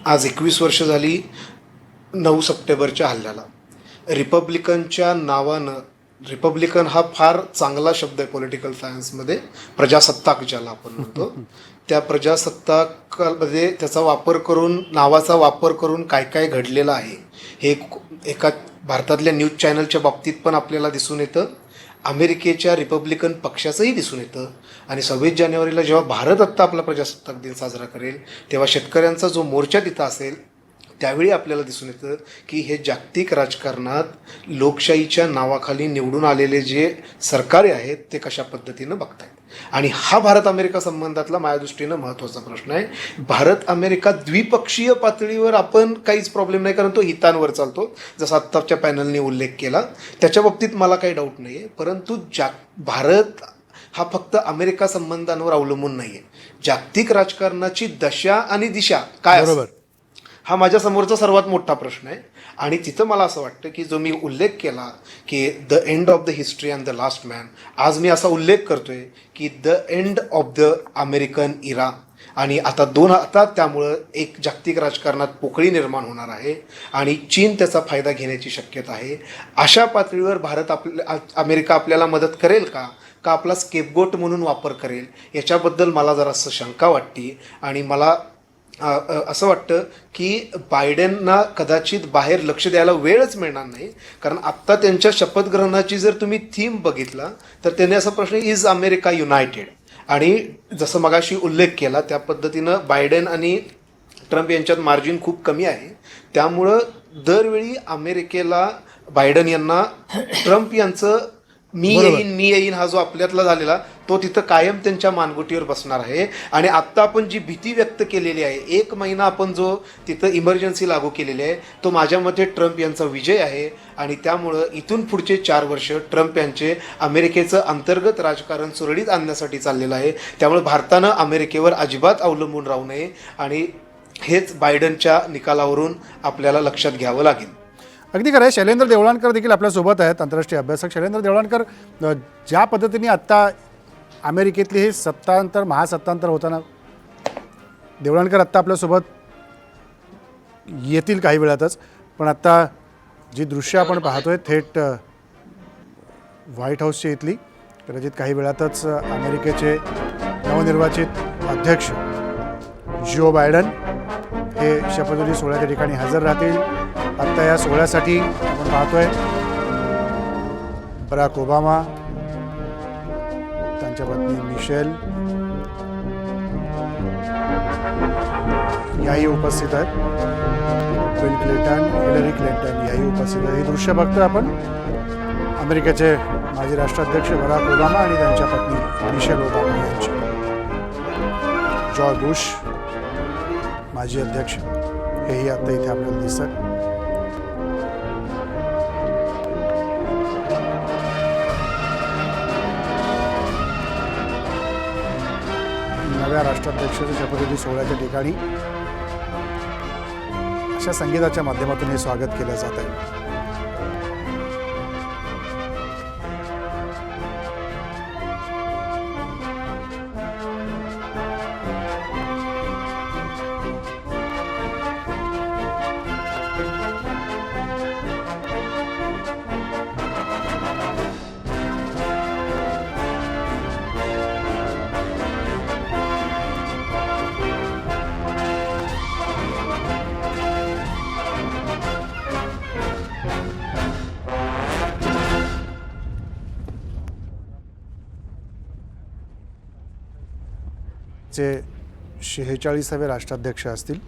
आज 21 वर्ष झाली 9 सप्टेंबरच्या हल्ल्याला. रिपब्लिकनच्या नावानं, रिपब्लिकन हा फार चांगला शब्द आहे पॉलिटिकल सायन्समध्ये, प्रजासत्ताक ज्याला आपण म्हणतो, त्या प्रजासत्ताकामध्ये त्याचा वापर करून, नावाचा वापर करून काय काय घडलेलं आहे हे एका भारतातल्या न्यूज चॅनलच्या बाबतीत पण आपल्याला दिसून येतं, अमेरिकेच्या रिपब्लिकन पक्षाचंही दिसून येतं. आणि 26 जानेवारीला जेव्हा भारत आत्ता आपला प्रजासत्ताक दिन साजरा करेल तेव्हा शेतकऱ्यांचा जो मोर्चा तिथं असेल त्यावेळी आपल्याला दिसून येतं की हे जागतिक राजकारणात लोकशाहीच्या नावाखाली निवडून आलेले जे सरकारे आहेत ते कशा पद्धतीनं बघतायत. आणि हा भारत अमेरिका संबंधातला माझ्या दृष्टीनं महत्त्वाचा प्रश्न आहे. भारत अमेरिका द्विपक्षीय पातळीवर आपण काहीच प्रॉब्लेम नाही, कारण तो हितांवर चालतो, जसा आत्ताच्या पॅनलने उल्लेख केला, त्याच्या बाबतीत मला काही डाऊट नाही आहे. परंतु भारत हा फक्त अमेरिका संबंधांवर अवलंबून नाही आहे. जागतिक राजकारणाची दशा आणि दिशा काय बरोबर, हा माझ्यासमोरचा सर्वात मोठा प्रश्न आहे. आणि तिथं मला असं वाटतं की जो मी उल्लेख केला की the end of the history and the last man, आज मी असा उल्लेख करतोय की the end of the American era. आणि आता त्यामुळं एक जागतिक राजकारणात पोकळी निर्माण होणार आहे आणि चीन त्याचा फायदा घेण्याची शक्यता आहे. अशा पातळीवर अमेरिका आपल्याला मदत करेल का आपला स्केपगोट म्हणून वापर करेल, याच्याबद्दल मला जरासं शंका वाटते. आणि मला असं वाटतं की बायडेनना कदाचित बाहेर लक्ष द्यायला वेळच मिळणार नाही, कारण आत्ता त्यांच्या शपथग्रहणाची जर तुम्ही थीम बघितला तर त्यांनी असा प्रश्न, इज अमेरिका युनायटेड. आणि जसं मगाशी उल्लेख केला त्या पद्धतीनं बायडेन आणि ट्रम्प यांच्यात मार्जिन खूप कमी आहे. त्यामुळं दरवेळी अमेरिकेला बायडेन यांना ट्रम्प यांचं मी येईन हा जो आपल्यातला झालेला तो तिथं कायम त्यांच्या मानगुटीवर बसणार आहे. आणि आत्ता आपण जी भीती व्यक्त केलेली आहे, 1 महिना आपण जो तिथं इमर्जन्सी लागू केलेली आहे, तो माझ्या मते ट्रम्प यांचा विजय आहे. आणि त्यामुळं इथून पुढचे 4 वर्ष ट्रम्प यांचे अमेरिकेचं अंतर्गत राजकारण सुरळीत आणण्यासाठी चाललेलं आहे. त्यामुळे भारतानं अमेरिकेवर अजिबात अवलंबून राहू नये आणि हेच बायडनच्या निकालावरून आपल्याला लक्षात घ्यावं लागेल. अगदी खरं आहे. शैलेंद्र देवळाणकर देखील आपल्यासोबत आहेत, आंतरराष्ट्रीय अभ्यासक. शैलेंद्र देवळाणकर, ज्या पद्धतीने आत्ता अमेरिकेतली हे सत्तांतर महासत्तांतर होताना, देवळाणकर आत्ता आपल्यासोबत येतील काही वेळातच, पण आत्ता जी दृश्य आपण पाहतोय थेट व्हाईट हाऊसची इथली, कदाचित काही वेळातच अमेरिकेचे नवनिर्वाचित अध्यक्ष जो बायडन हे शपथविधी सोहळ्याच्या ठिकाणी हजर राहतील. आत्ता या सोहळ्यासाठी आपण पाहतोय बराक ओबामा, त्यांच्या पत्नी मिशेल याही उपस्थित आहेत, बिल क्लिंटन, हिलरी क्लिंटन याही उपस्थित आहेत. हे दृश्य बघतोय आपण अमेरिकेचे माजी राष्ट्राध्यक्ष बराक ओबामा आणि त्यांच्या पत्नी मिशेल ओबामा यांची. जॉर्ज बुश माजी अध्यक्ष हेही आता इथे आपल्याला दिसतात. नव्या राष्ट्राध्यक्षाच्या शपथविधी सोहळ्याच्या ठिकाणी अशा संगीताच्या माध्यमातून हे स्वागत केलं जात आहे. चे 46वे राष्ट्राध्यक्ष असतील.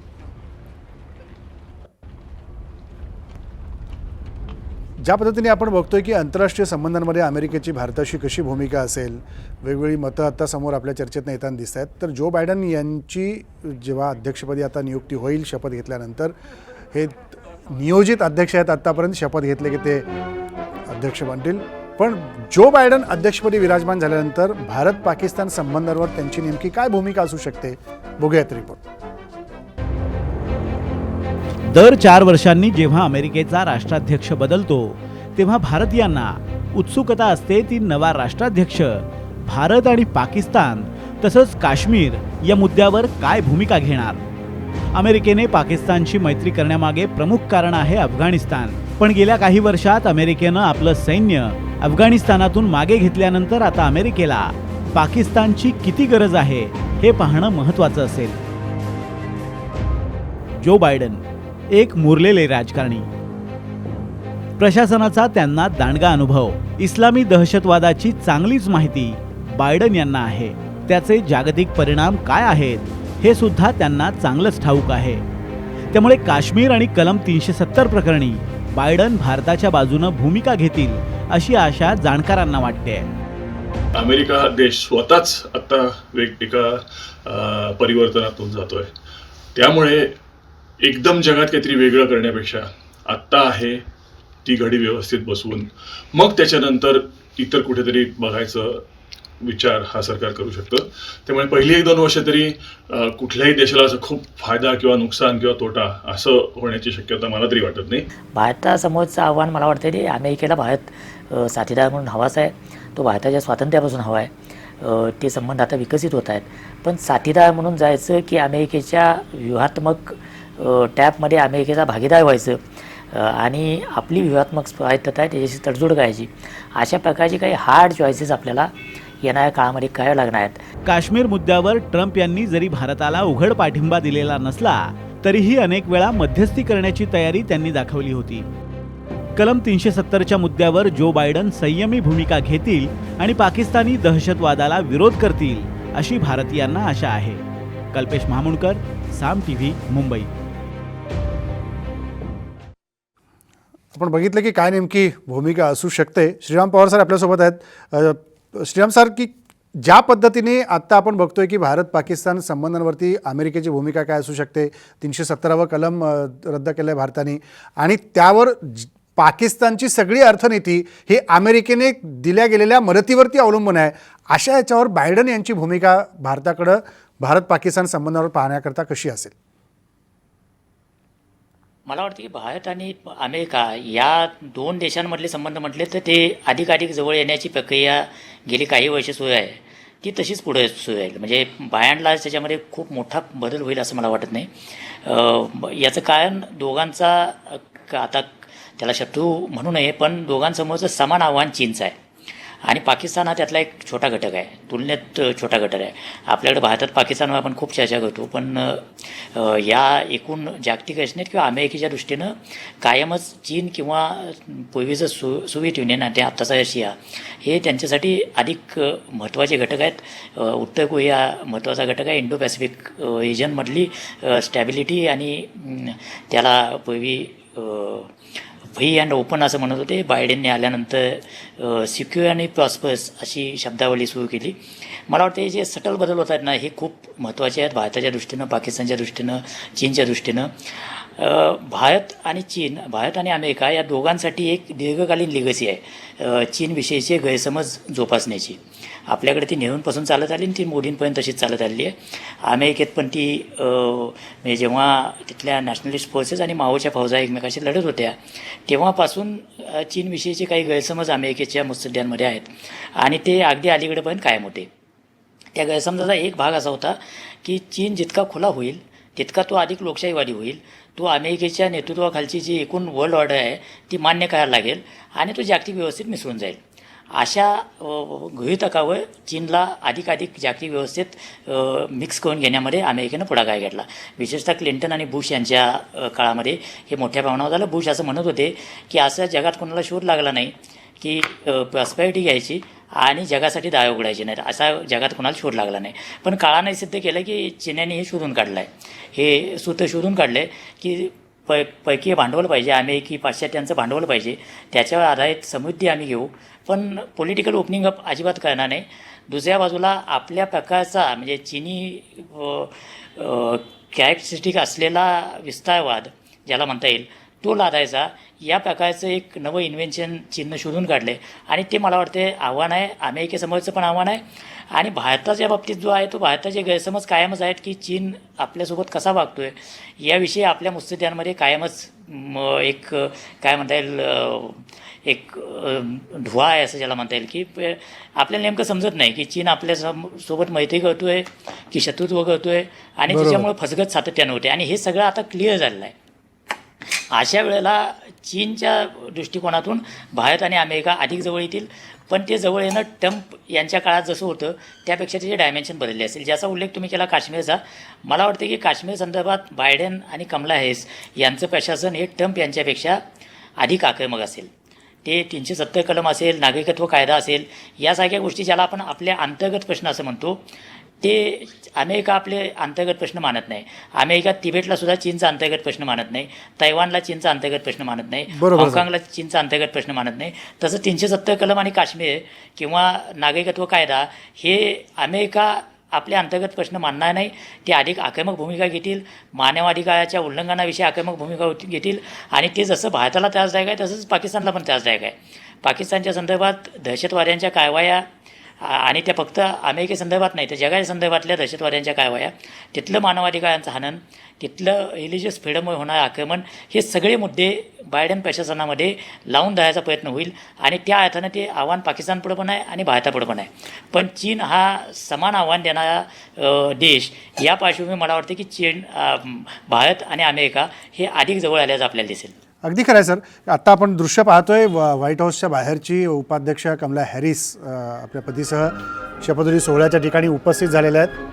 ज्या पद्धतीने आपण बघतोय की आंतरराष्ट्रीय संबंधांमध्ये अमेरिकेची भारताशी कशी भूमिका असेल, वेगवेगळी मतं आता समोर आपल्या चर्चेत येताना दिसत आहेत. तर जो बायडन यांची जेव्हा अध्यक्षपदी आता नियुक्ती होईल शपथ घेतल्यानंतर, हे नियोजित अध्यक्ष आहेत, आत्तापर्यंत शपथ घेतले की ते अध्यक्ष बनतील. पण जो बायडन अध्यक्षपदी विराजमान झाल्यानंतर भारत पाकिस्तान संबंधांवर त्यांची नेमकी काय भूमिका असू शकते, बघूयात रिपोर्ट. दर 4 वर्षांनी जेव्हा अमेरिकेचा राष्ट्राध्यक्ष बदलतो तेव्हा भारतीयांना उत्सुकता असते ती नवा राष्ट्राध्यक्ष भारत आणि पाकिस्तान तसंच काश्मीर या मुद्द्यावर काय भूमिका घेणार. अमेरिकेने पाकिस्तानशी मैत्री करण्यामागे प्रमुख कारण आहे अफगाणिस्तान. पण गेल्या काही वर्षात अमेरिकेनं आपलं सैन्य अफगाणिस्तानातून मागे घेतल्यानंतर आता अमेरिकेला पाकिस्तानची किती गरज आहे हे पाहणं महत्त्वाचं असेल. जो बायडन एक मुरलेले राजकारणी, प्रशासनाचा त्यांना दांडगा अनुभव, इस्लामी दहशतवादाची चांगलीच माहिती बायडन यांना आहे. त्याचे जागतिक परिणाम काय आहेत हे सुद्धा त्यांना चांगलंच ठाऊक आहे. त्यामुळे काश्मीर आणि कलम 370 प्रकरणी बायडन भारताच्या बाजूनं भूमिका घेतील अशी आशा जाणकारांना वाटते. अमेरिका हा देश स्वतःच आता एका परिवर्तनातून जातोय. त्यामुळे एकदम जगात काहीतरी वेगळं करण्यापेक्षा आत्ता आहे ती घडी व्यवस्थित बसवून मग त्याच्यानंतर इतर कुठेतरी बघायचं विचार हा सरकार करू शकतं. त्यामुळे पहिली 1-2 वर्ष तरी कुठल्याही देशाला असं खूप फायदा किंवा नुकसान किंवा तोटा असं होण्याची शक्यता मला तरी वाटत नाही. भारतासमोरचं आव्हान मला वाटतं की अमेरिकेला भारत साथीदार म्हणून हवाच आहे. तो भारताच्या स्वातंत्र्यापासून हवा आहे. ते संबंध आता विकसित होत आहेत. पण साथीदार म्हणून जायचं की अमेरिकेच्या व्यूहात्मक टॅपमध्ये अमेरिकेचा भागीदार व्हायचं आणि आपली व्यूहात्मक स्वायत्तता आहे त्याच्याशी तडजोड करायची, अशा प्रकारची काही हार्ड चॉईसेस आपल्याला येणाऱ्या काळामध्ये कराव्या लागणार आहेत. काश्मीर मुद्द्यावर ट्रम्प यांनी जरी भारताला उघड पाठिंबा दिलेला नसला तरीही अनेक वेळा मध्यस्थी करण्याची तयारी त्यांनी दाखवली होती. कलम 370च्या मुद्द्यावर जो बायडन संयमी भूमिका घेतील आणि पाकिस्तानी दहशतवादाला विरोध करतील अशी भारतीयांना आशा आहे. कल्पेश महामुंडकर, साम टीव्ही, मुंबई. आपण बघितलं की काय नेमकी भूमिका असू शकते. श्रीराम पवार सर आपल्यासोबत आहेत. श्रीराम सर, की ज्या पद्धतीने आत्ता आपण बघतोय की भारत पाकिस्तान संबंधांवरती अमेरिकेची भूमिका काय असू शकते, 370वा कलम रद्द केलं आहे भारताने आणि त्यावर पाकिस्तानची सगळी अर्थनीती ही अमेरिकेने दिल्या गेलेल्या मदतीवरती अवलंबून आहे. अशा याच्यावर बायडन यांची भूमिका भारताकडं भारत पाकिस्तान संबंधावर पाहण्याकरता कशी असेल? मला वाटतं की भारत आणि अमेरिका या 2 देशांमधले संबंध म्हटले तर ते अधिकाधिक जवळ येण्याची प्रक्रिया गेली काही वर्ष सुरू आहे. ती तशीच पुढे सुरू आहे. म्हणजे बाय अँड लार्ज त्याच्यामध्ये खूप मोठा बदल होईल असं मला वाटत नाही. याचं कारण दोघांचा आता त्याला शत्रू म्हणू नये पण दोघांसमोरचं समान आव्हान चीनचं आहे आणि पाकिस्तान हा त्यातला एक छोटा घटक आहे, तुलनेत छोटा घटक आहे. आपल्याकडे भारतात पाकिस्तानवर आपण खूप चर्चा करतो पण या एकूण जागतिक रचनेत किंवा अमेरिकेच्या दृष्टीनं कायमच चीन किंवा पूर्वीचं सोव्हिएत युनियन आणि आत्ताचा रशिया हे त्यांच्यासाठी अधिक महत्त्वाचे घटक आहेत. उत्तर कोरिया महत्त्वाचा घटक आहे. इंडो पॅसिफिक रिजनमधली स्टॅबिलिटी आणि त्याला पूर्वी फ्री अँड ओपन असं म्हणत होते. बायडेनने आल्यानंतर सिक्युअर आणि प्रॉस्परस अशी शब्दावली सुरू केली. मला वाटतं हे जे सटल बदल होत आहेत ना हे खूप महत्त्वाचे आहेत भारताच्या दृष्टीनं, पाकिस्तानच्या दृष्टीनं, चीनच्या दृष्टीनं. भारत आणि चीन, भारत आणि अमेरिका या दोघांसाठी एक दीर्घकालीन लिगसी आहे चीनविषयीचे गैरसमज जोपासण्याची. आपल्याकडे ती नेहरूंपासून चालत आली आणि ती मोदींपर्यंत तशीच चालत आलेली आहे. अमेरिकेत पण ती म्हणजे जेव्हा तिथल्या नॅशनलिस्ट फोर्सेस आणि माओच्या फौजा एकमेकाशी लढत होत्या तेव्हापासून चीनविषयीचे काही गैरसमज अमेरिकेच्या मुत्सद्द्यांमध्ये आहेत आणि ते अगदी अलीकडेपर्यंत कायम होते. त्या गैरसमजाचा एक भाग असा होता की चीन जितका खुला होईल तितका तो अधिक लोकशाहीवादी होईल. तो अमेरिकेच्या नेतृत्वाखालची जी एकूण वर्ल्ड ऑर्डर आहे ती मान्य करायला लागेल आणि तो जागतिक व्यवस्थेत मिसळून जाईल. अशा गृहीतकावर चीनला अधिकाधिक जागतिक व्यवस्थेत मिक्स करून घेण्यामध्ये अमेरिकेनं पुढाकार घेतला. विशेषतः क्लिंटन आणि बुश यांच्या काळामध्ये हे मोठ्या प्रमाणावर झालं. बुश असं म्हणत होते की असं जगात कोणाला शोध लागला नाही की प्रॉस्पेरिटी घ्यायची आणि जगासाठी दार उघडायचे नाहीत, असा जगात कोणाला शोध लागला नाही. पण काळाने सिद्ध केलं की चीनने हे शोधून काढलं आहे, हे सूत्र शोधून काढलं आहे की परकीय भांडवल पाहिजे, अमेरिकी पाश्चात्यांचं भांडवल पाहिजे, त्याच्यावर आधारित समृद्धी आम्ही घेऊ पण पॉलिटिकल ओपनिंग अप अजिबात करणार नाही. दुसऱ्या बाजूला आपल्या प्रकारचा म्हणजे चीनी कॅरेक्टरिस्टिक असलेला विस्तारवाद ज्याला म्हणता येईल तो लादायचा या प्रकारचं एक नवं इन्व्हेन्शन चीननं शोधून काढलं आहे आणि ते मला वाटते आव्हान आहे, अमेरिकेसमोरचं पण आव्हान आहे. आणि भारताच्या बाबतीत जो आहे तो भारताचे गैरसमज कायमच आहेत की चीन आपल्यासोबत कसा वागतो आहे याविषयी आपल्या मुत्सद्यांमध्ये कायमच एक काय म्हणता येईल एक धुवा आहे असं ज्याला म्हणता येईल की आपल्याला नेमकं समजत नाही की चीन आपल्या सोबत मैत्री करतो आहे की शत्रुत्व करतो आहे आणि त्याच्यामुळे फसगत सातत्यानं होते आणि हे सगळं आता क्लिअर झालेलं आहे. अशा वेळेला चीनच्या दृष्टिकोनातून भारत आणि अमेरिका अधिक जवळ येतील, पण ते जवळ येणं ट्रम्प यांच्या काळात जसं होतं त्यापेक्षा त्याचे डायमेन्शन बदलले असेल. ज्याचा उल्लेख तुम्ही केला काश्मीरचा, मला वाटतं की काश्मीर संदर्भात बायडेन आणि कमला हॅरिस यांचं प्रशासन हे ट्रम्प यांच्यापेक्षा अधिक आक्रमक असेल. ते 370 कलम असेल, नागरिकत्व कायदा असेल, यासारख्या गोष्टी ज्याला आपण आपल्या अंतर्गत प्रश्न असं म्हणतो ते अमेरिका आपले अंतर्गत प्रश्न मानत नाही. अमेरिका तिबेटला सुद्धा चीनचा अंतर्गत प्रश्न मानत नाही, तैवानला चीनचा अंतर्गत प्रश्न मानत नाही, हाँगकाँगला चीनचा अंतर्गत प्रश्न मानत नाही. तसं 370 कलम आणि काश्मीर किंवा नागरिकत्व कायदा हे अमेरिका आपल्या अंतर्गत प्रश्न मानणार नाही. ते अधिक आक्रमक भूमिका घेतील, मानवाधिकाराच्या उल्लंघनाविषयी आक्रमक भूमिका घेतील आणि ते जसं भारताला त्रासदायक आहे तसंच पाकिस्तानला पण त्रासदायक आहे. पाकिस्तानच्या संदर्भात दहशतवाद्यांच्या कारवाया आणि त्या फक्त अमेरिकेसंदर्भात नाही तर जगाच्या संदर्भातल्या दहशतवाद्यांच्या कारवाया, तिथलं मानवाधिकारांचं हनन, तिथलं रिलिजियस फ्रीडमवर होणारं आक्रमण, हे सगळे मुद्दे बायडेन प्रशासनामध्ये लावून धरायचा प्रयत्न होईल आणि त्या अर्थानं ते आव्हान पाकिस्तानपुढं पण आहे आणि भारतापुढं पण आहे. पण चीन हा समान आव्हान देणारा देश या पार्श्वभूमीवर मला वाटतं की चीन भारत आणि अमेरिका हे अधिक जवळ आल्याचं आपल्याला दिसेल. अगदी खरं आहे सर. आत्ता आपण दृश्य पाहतोय व्हाईट हाऊसच्या बाहेरची उपाध्यक्ष कमला हॅरिस आपल्या पतीसह शपथविधी सोहळ्याच्या ठिकाणी उपस्थित झालेल्या आहेत.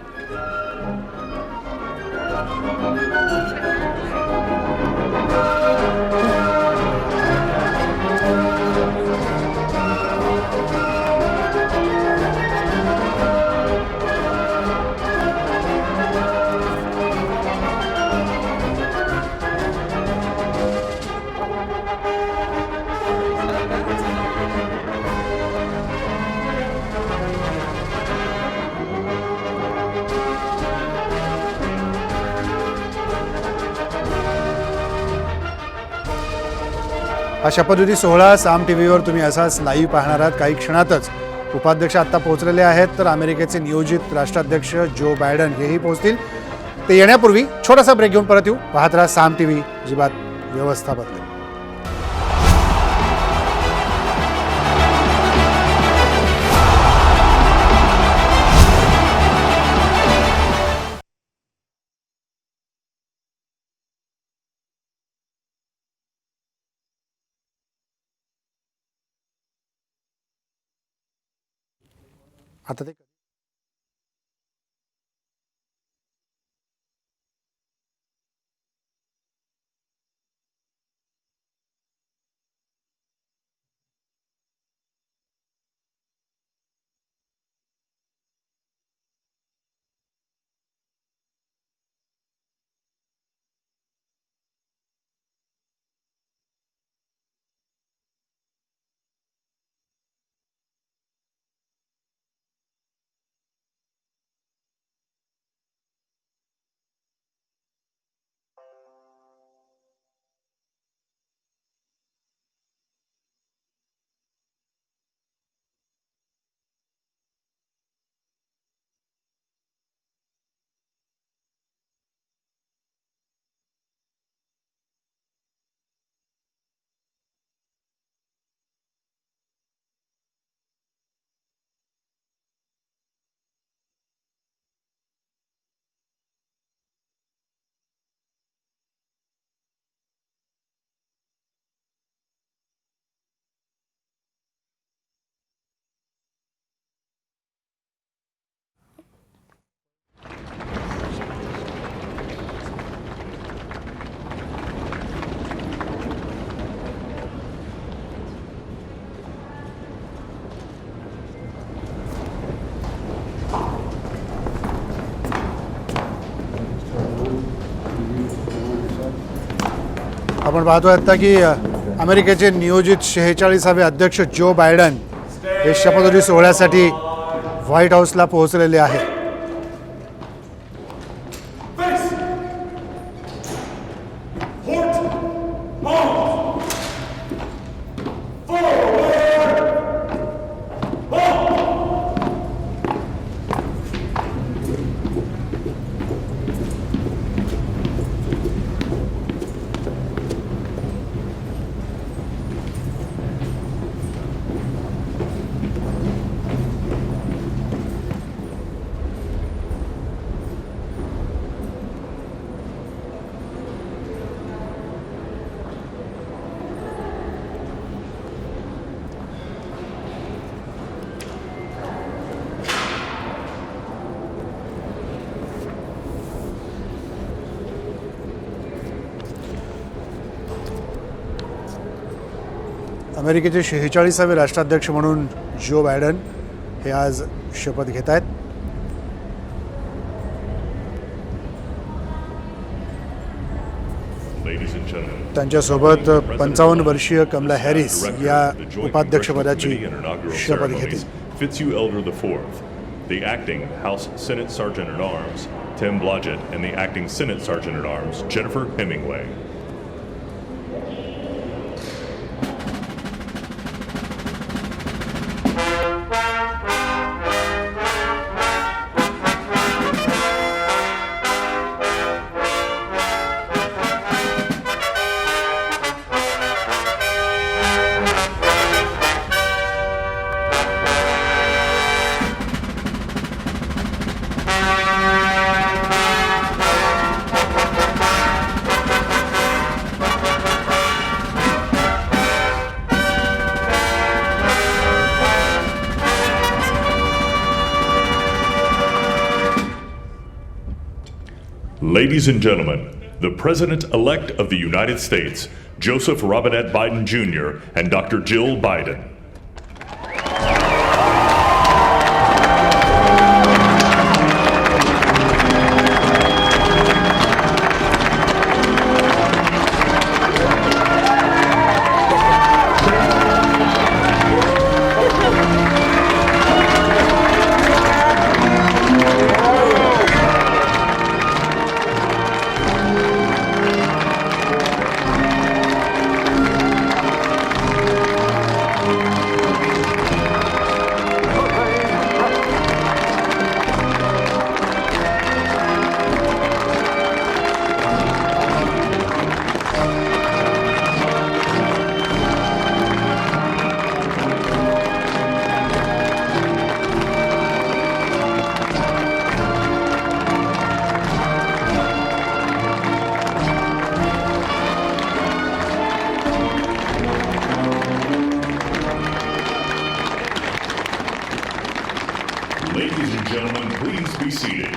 हा शपथविधी सोहळा साम टी व्हीवर तुम्ही असाच लाईव्ह पाहणार आहात. काही क्षणातच उपाध्यक्ष आत्ता पोहोचलेले आहेत, तर अमेरिकेचे नियोजित राष्ट्राध्यक्ष जो बायडन हेही पोहोचतील. ते येण्यापूर्वी छोटासा ब्रेक घेऊन परत येऊ. पाहत राहा साम टी व्ही, अजिबात व्यवस्था बदलेल. आता ते आपण पाहतोय आता की अमेरिकेचे नियोजित 46वे अध्यक्ष जो बायडन हे शपथविधी सोहळ्यासाठी व्हाईट हाऊसला पोहोचलेले आहेत. Fort Hall. अमेरिकेचे 46वे राष्ट्राध्यक्ष म्हणून जो बायडन हे आज शपथ घेत आहेत. Ladies and gentlemen, त्यांच्यासोबत 55 वर्षीय कमला हॅरिस या उपाध्यक्षपदाची शपथ घेतील. Fitzhugh Elder IV, the acting House Senate Sergeant at Arms, Tim Blodgett, and the acting Senate Sergeant at Arms, Jennifer Hemingway. Ladies and gentlemen, the President-elect of the United States, Joseph Robinette Biden Jr., and Dr. Jill Biden. Ladies and gentlemen, please be seated.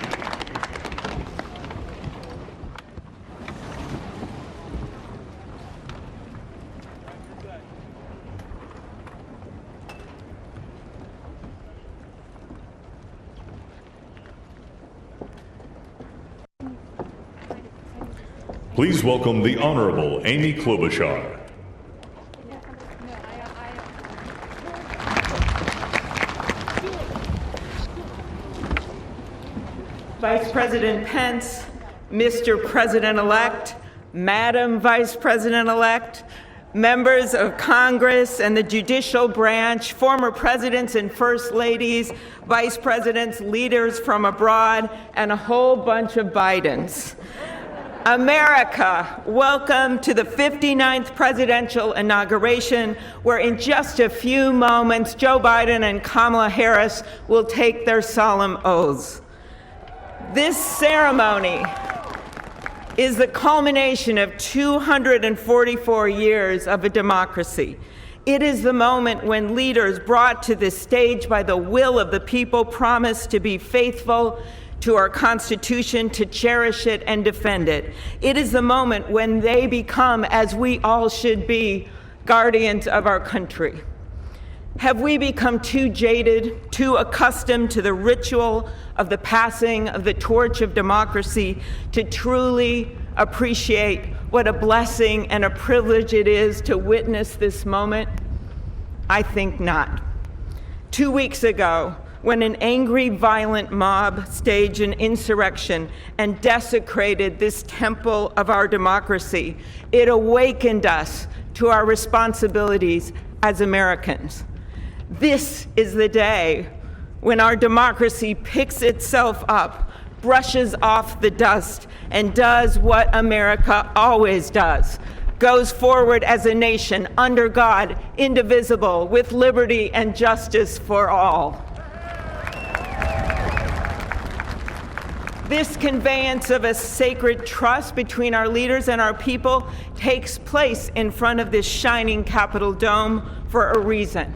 Please welcome the Honorable Amy Klobuchar. Vice President Pence, Mr. President-elect, Madam Vice President-elect, members of Congress and the judicial branch, former presidents and first ladies, vice presidents, leaders from abroad, and a whole bunch of Bidens. America, welcome to the 59th presidential inauguration, where in just a few moments, Joe Biden and Kamala Harris will take their solemn oaths. This ceremony is the culmination of 244 years of a democracy. It is the moment when leaders brought to this stage by the will of the people promise to be faithful to our Constitution, to cherish it and defend it. It is the moment when they become, as we all should be, guardians of our country. Have we become too jaded, too accustomed to the ritual of the passing of the torch of democracy to truly appreciate what a blessing and a privilege it is to witness this moment? I think not. 2 weeks ago, when an angry, violent mob staged an insurrection and desecrated this temple of our democracy, it awakened us to our responsibilities as Americans. This is the day when our democracy picks itself up, brushes off the dust, and does what America always does: goes forward as a nation under God, indivisible, with liberty and justice for all. This conveyance of a sacred trust between our leaders and our people takes place in front of this shining Capitol dome for a reason.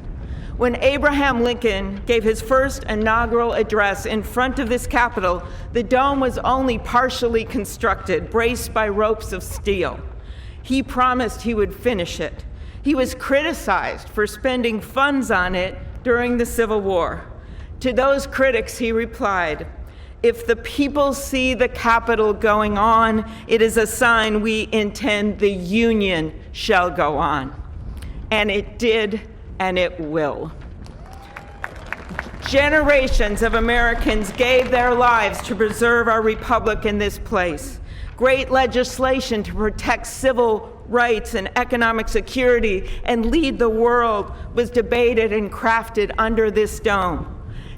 When Abraham Lincoln gave his first inaugural address in front of this Capitol, the dome was only partially constructed, braced by ropes of steel. He promised he would finish it. He was criticized for spending funds on it during the Civil War. To those critics, he replied, "If the people see the Capitol going on, it is a sign we intend the Union shall go on." And it did, and it will. Generations of Americans gave their lives to preserve our republic in this place. Great legislation to protect civil rights and economic security and lead the world was debated and crafted under this dome.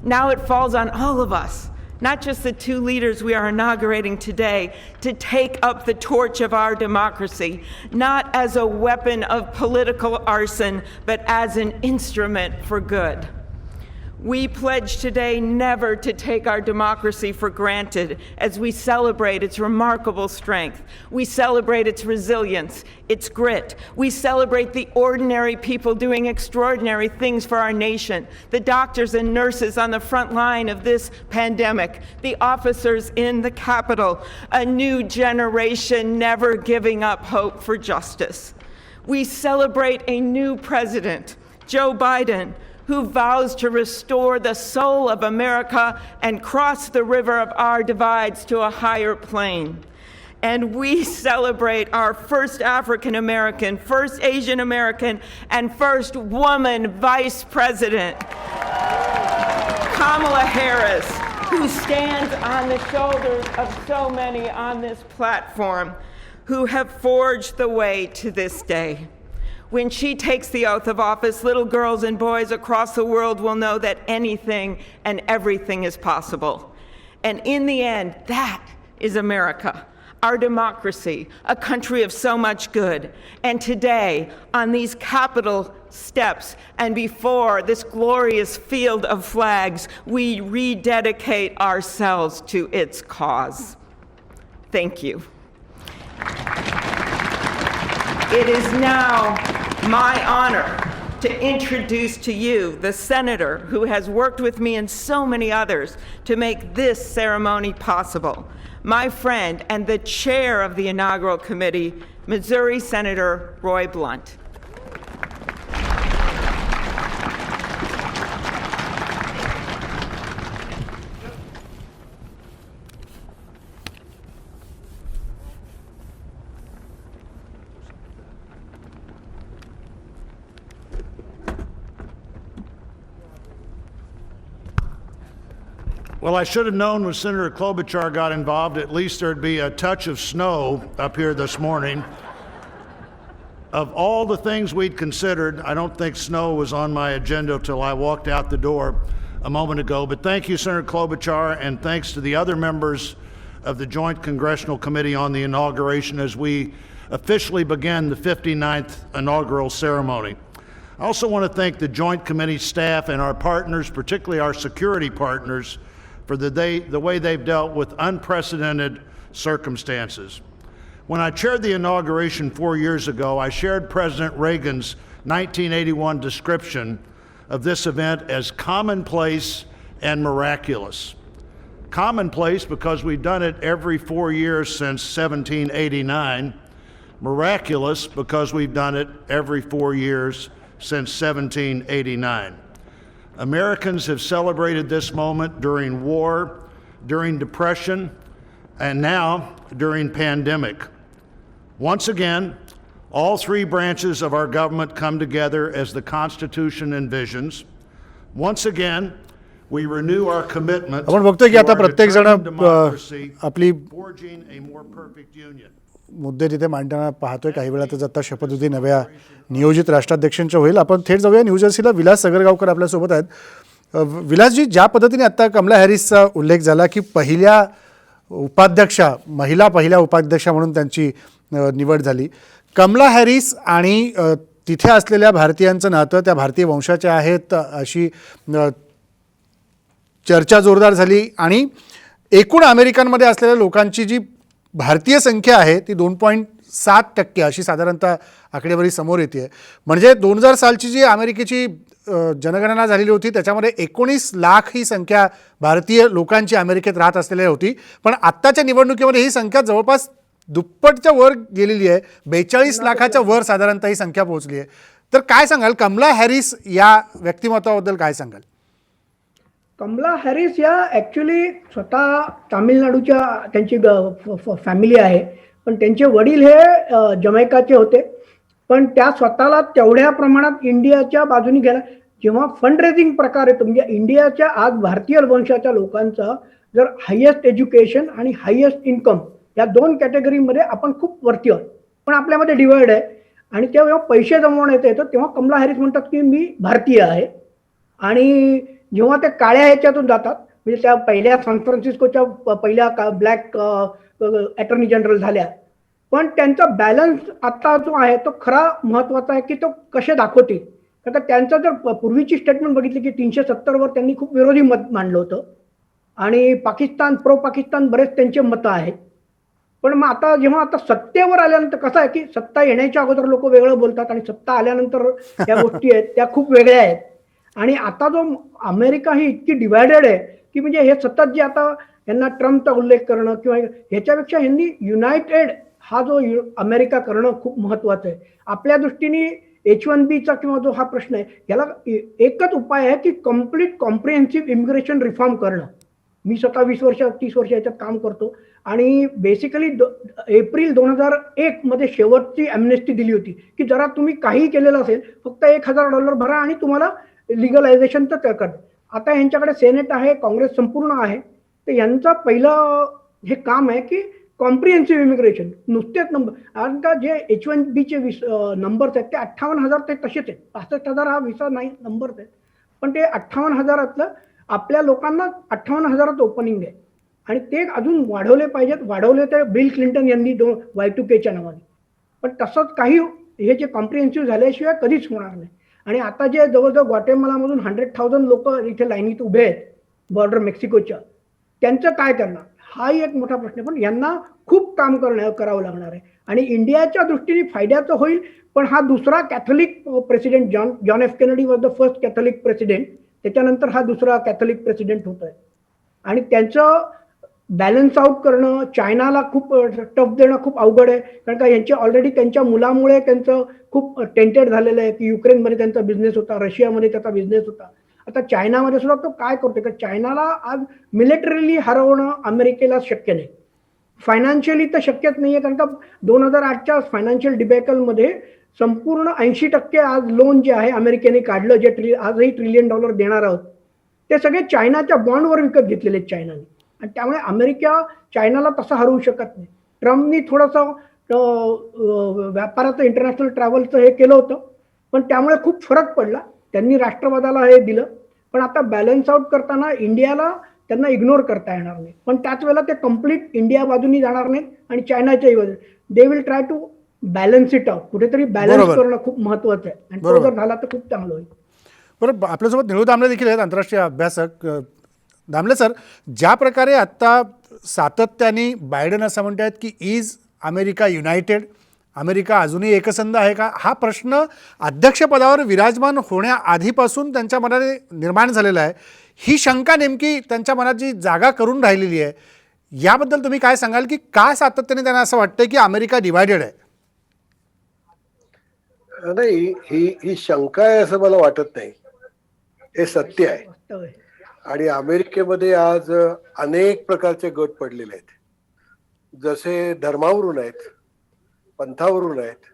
Now it falls on all of us, not just the two leaders we are inaugurating today, to take up the torch of our democracy, not as a weapon of political arson, but as an instrument for good. We pledge today never to take our democracy for granted as we celebrate its remarkable strength. We celebrate its resilience, its grit. We celebrate the ordinary people doing extraordinary things for our nation, the doctors and nurses on the front line of this pandemic, the officers in the Capitol, a new generation never giving up hope for justice. We celebrate a new president, Joe Biden, who vows to restore the soul of America and cross the river of our divides to a higher plane. And we celebrate our first African American, first Asian American, and first woman vice president, Kamala Harris, who stands on the shoulders of so many on this platform who have forged the way to this day. When she takes the oath of office, little girls and boys across the world will know that anything and everything is possible. And in the end, that is America, our democracy, a country of so much good. And today, on these Capitol steps and before this glorious field of flags, we rededicate ourselves to its cause. Thank you. It is now my honor to introduce to you the senator who has worked with me and so many others to make this ceremony possible, my friend and the chair of the inaugural committee, Missouri Senator Roy Blunt. Well, I should have known when Senator Klobuchar got involved, at least there'd be a touch of snow up here this morning. Of all the things we'd considered, I don't think snow was on my agenda till I walked out the door a moment ago. But thank you, Senator Klobuchar, and thanks to the other members of the Joint Congressional Committee on the inauguration as we officially begin the 59th inaugural ceremony. I also want to thank the Joint Committee staff and our partners, particularly our security partners, for the way they've dealt with unprecedented circumstances. When I chaired the inauguration 4 years ago, I shared President Reagan's 1981 description of this event as commonplace and miraculous. Commonplace because we've done it every 4 years since 1789. Miraculous because we've done it every 4 years since 1789. Americans have celebrated this moment during war, during depression, and now during pandemic. Once again, all three branches of our government come together as the Constitution envisions. Once again, we renew our commitment आपण बघतोय की आता प्रत्येक जण आपली forging a more perfect union. मुद्दे तिथे मांडताना पाहतोय. काही वेळातच आता शपथविधी नव्या नियोजित राष्ट्राध्यक्षांच्या होईल. आपण थेट जाऊया न्यूजर्सीला. विलास सगरगावकर आपल्यासोबत आहेत. विलासजी, ज्या पद्धतीने आता कमला हॅरिसचा उल्लेख झाला की पहिल्या उपाध्यक्षा, महिला पहिल्या उपाध्यक्षा म्हणून त्यांची निवड झाली. कमला हॅरिस आणि तिथे असलेल्या भारतीयांचं नातं त्या भारतीय वंशाच्या आहेत अशी चर्चा जोरदार झाली आणि एकूण अमेरिकनमध्ये असलेल्या लोकांची जी भारतीय संख्या आहे ती 2.7% अशी साधारणतः आकडेवारी समोर येते. म्हणजे 2000 सालची जी अमेरिकेची जनगणना झालेली होती त्याच्यामध्ये 19 लाख ही संख्या भारतीय लोकांची अमेरिकेत राहत असलेली होती. पण आत्ताच्या निवडणुकीमध्ये ही संख्या जवळपास दुप्पटच्या वर गेलेली आहे. 42 लाखाच्या वर साधारणतः ही संख्या पोहोचली आहे. तर काय सांगाल कमला हॅरिस या व्यक्तिमत्वाबद्दल काय सांगाल? कमला हॅरिस या ॲक्च्युली स्वतः तामिळनाडूच्या त्यांची फॅमिली आहे, पण त्यांचे वडील हे जमैकाचे होते, पण त्या स्वतःला तेवढ्या प्रमाणात इंडियाच्या बाजूने गेला. जेव्हा फंड रेझिंग प्रकार येतो म्हणजे इंडियाच्या आज भारतीय वंशाच्या लोकांचा जर हायेस्ट एज्युकेशन आणि हायेस्ट इन्कम या 2 कॅटेगरीमध्ये आपण खूप वरती आहोत, पण आपल्यामध्ये डिवाइड आहे. आणि तेव्हा पैसे जमवण्यात येतं तेव्हा कमला हॅरिस म्हणतात की मी भारतीय आहे. आणि जेव्हा त्या काळ्या ह्याच्यातून जातात म्हणजे त्या पहिल्या सॅन फ्रान्सिस्कोच्या पहिल्या ब्लॅक अटॉर्नी जनरल झाल्या, पण त्यांचा बॅलन्स आता जो आहे तो खरा महत्वाचा आहे की तो कसे दाखवतील. कारण त्यांचं जर पूर्वीची स्टेटमेंट बघितली की 370 वर त्यांनी खूप विरोधी मत मांडलं होतं आणि पाकिस्तान प्रो पाकिस्तान बरेच त्यांचे मतं आहेत. पण मग आता जेव्हा आता सत्तेवर आल्यानंतर कसं आहे की सत्ता येण्याच्या अगोदर लोक वेगळं बोलतात आणि सत्ता आल्यानंतर त्या गोष्टी आहेत त्या खूप वेगळ्या आहेत. आणि आता जो अमेरिका ही इतकी डिवायडेड आहे की म्हणजे हे सतत जे आता यांना ट्रम्पचा उल्लेख करणं किंवा ह्याच्यापेक्षा यांनी युनायटेड हा जो अमेरिका करणं खूप महत्वाचं आहे. आपल्या दृष्टीने H1Bचा किंवा जो हा प्रश्न आहे याला एकच उपाय आहे की कम्प्लीट कॉम्प्रिहेन्सिव्ह इमिग्रेशन रिफॉर्म करणं. मी स्वतः 20 वर्ष 30 वर्ष याच्यात काम करतो आणि बेसिकली एप्रिल 2001 मध्ये शेवटची ॲम्नेस्टी दिली होती की जरा तुम्ही काही केलेलं असेल फक्त $1,000 भरा आणि तुम्हाला लिगलायझेशन तर करा. आता यांच्याकडे सेनेट आहे, काँग्रेस संपूर्ण आहे, तर यांचं पहिलं हे काम आहे की कॉम्प्रिहेन्सिव्ह इमिग्रेशन. नुसतेच नंबर कारण का जे H1Bचे नंबर्स आहेत ते 58,000 ते तसेच आहेत. 65,000 हा विसा नाही नंबर्स आहेत, पण ते 58,000 आपल्या लोकांना 58,000 ओपनिंग आहे आणि ते अजून वाढवले पाहिजेत. वाढवले तर बिल क्लिंटन यांनी Y2Kच्या नावाने, पण तसंच काही हे जे कॉम्प्रिहेन्सिव्ह झाल्याशिवाय कधीच होणार नाही. आणि आता जे जवळजवळ ग्वाटेमालामधून 100,000 लोक इथे लाईनीत उभे आहेत बॉर्डर मेक्सिकोच्या, त्यांचं काय करणार हाही एक मोठा प्रश्न आहे. पण यांना खूप काम करावं लागणार आहे आणि इंडियाच्या दृष्टीने फायद्याचं होईल. पण हा दुसरा Catholic president John F Kennedy was the first Catholic president, त्याच्यानंतर हा दुसरा कॅथोलिक प्रेसिडेंट होत आहे आणि त्यांचं बॅलन्स आउट करणं चायनाला खूप टफ देणं खूप अवघड आहे. कारण का यांचे ऑलरेडी त्यांच्या मुलामुळे त्यांचं खूप टेंटेड झालेलं आहे की युक्रेनमध्ये त्यांचा बिझनेस होता, रशियामध्ये त्याचा बिझनेस होता. आता चायनामध्ये सुद्धा तो काय करतोय का चायनाला आज मिलिटरीली हरवणं अमेरिकेला शक्य नाही, फायनान्शियली तर शक्यच नाही आहे. कारण का 2008च्या फायनान्शियल डिबॅकलमध्ये संपूर्ण 80% आज लोन जे आहे अमेरिकेने काढलं, जे आजही $1 ट्रिलियन देणार आहोत, ते सगळे चायनाच्या बॉन्डवर विकत घेतलेले आहेत चायनाने. आणि त्यामुळे अमेरिका चायनाला तसं हरवू शकत नाही. ट्रम्पनी थोडंसं व्यापाराचं इंटरनॅशनल ट्रॅव्हलचं हे केलं होतं, पण त्यामुळे खूप फरक पडला. त्यांनी राष्ट्रवादाला हे दिलं, पण आता बॅलन्स आउट करताना इंडियाला त्यांना इग्नोर करता येणार नाही. पण त्याच वेळेला ते कम्प्लीट इंडिया बाजूनी जाणार नाहीत आणि चायनाच्याही बाजूने they will try to balance it out. कुठेतरी बॅलन्स करणं खूप महत्वाचं आहे आणि तो जर झाला तर खूप चांगलं होईल. बरं, आपल्यासोबत निळू दामले देखील आहेत, आंतरराष्ट्रीय अभ्यासक. दामले सर, ज्या प्रकारे आत्ता सातत्याने बायडन असं म्हणतात की इज अमेरिका युनायटेड, अमेरिका अजूनही एकसंध आहे का, हा प्रश्न अध्यक्षपदावर विराजमान होण्याआधीपासून त्यांच्या मनाने निर्माण झालेला आहे. ही शंका नेमकी त्यांच्या मनात जी जागा करून राहिलेली आहे, याबद्दल तुम्ही काय सांगाल की का सातत्याने त्यांना असं वाटतंय की अमेरिका डिवायडेड आहे? नाही, ही शंका आहे असं मला वाटत नाही, हे सत्य आहे. आणि अमेरिकेमध्ये आज अनेक प्रकारचे गट पडलेले आहेत, जसे धर्मावरून आहेत, पंथावरून आहेत,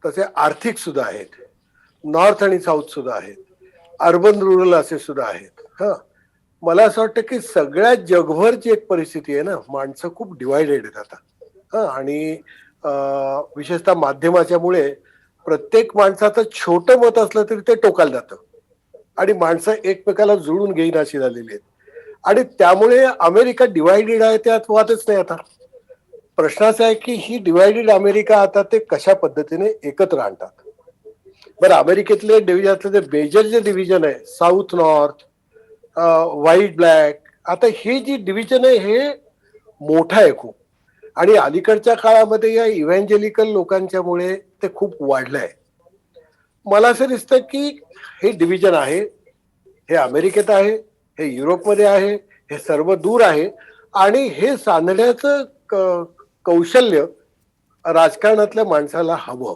तसे आर्थिक सुद्धा आहेत, नॉर्थ आणि साऊथ सुद्धा आहेत, अर्बन रुरल असे सुद्धा आहेत. मला असं वाटतं की सगळ्या जगभरची एक परिस्थिती आहे ना, माणसं खूप डिवायडेड आहेत आता. आणि विशेषतः माध्यमाच्यामुळे प्रत्येक माणसाचं छोटं मत असलं तरी ते टोकाला जातं आणि माणसं एकमेकाला जुळून घेईन अशी झालेली आहेत. आणि त्यामुळे अमेरिका डिवायडेड आहे त्यात वादच नाही. आता प्रश्न असा आहे की ही डिवायडेड अमेरिका आता ते कशा पद्धतीने एकत्र आणतात. बरं, अमेरिकेतले डिव्हिजन, मेजर जे डिव्हिजन आहे साऊथ नॉर्थ, व्हाईट ब्लॅक, आता हे जी डिव्हिजन आहे हे मोठं आहे खूप. आणि अलीकडच्या काळामध्ये या इव्हॅन्जेलिकल लोकांच्यामुळे ते खूप वाढलं आहे. मला असं दिसतं की हे डिव्हिजन आहे, हे अमेरिकेत आहे, हे युरोपमध्ये आहे, हे सर्व दूर आहे आणि हे सांधण्याचं कौशल्य राजकारणातल्या माणसाला हवं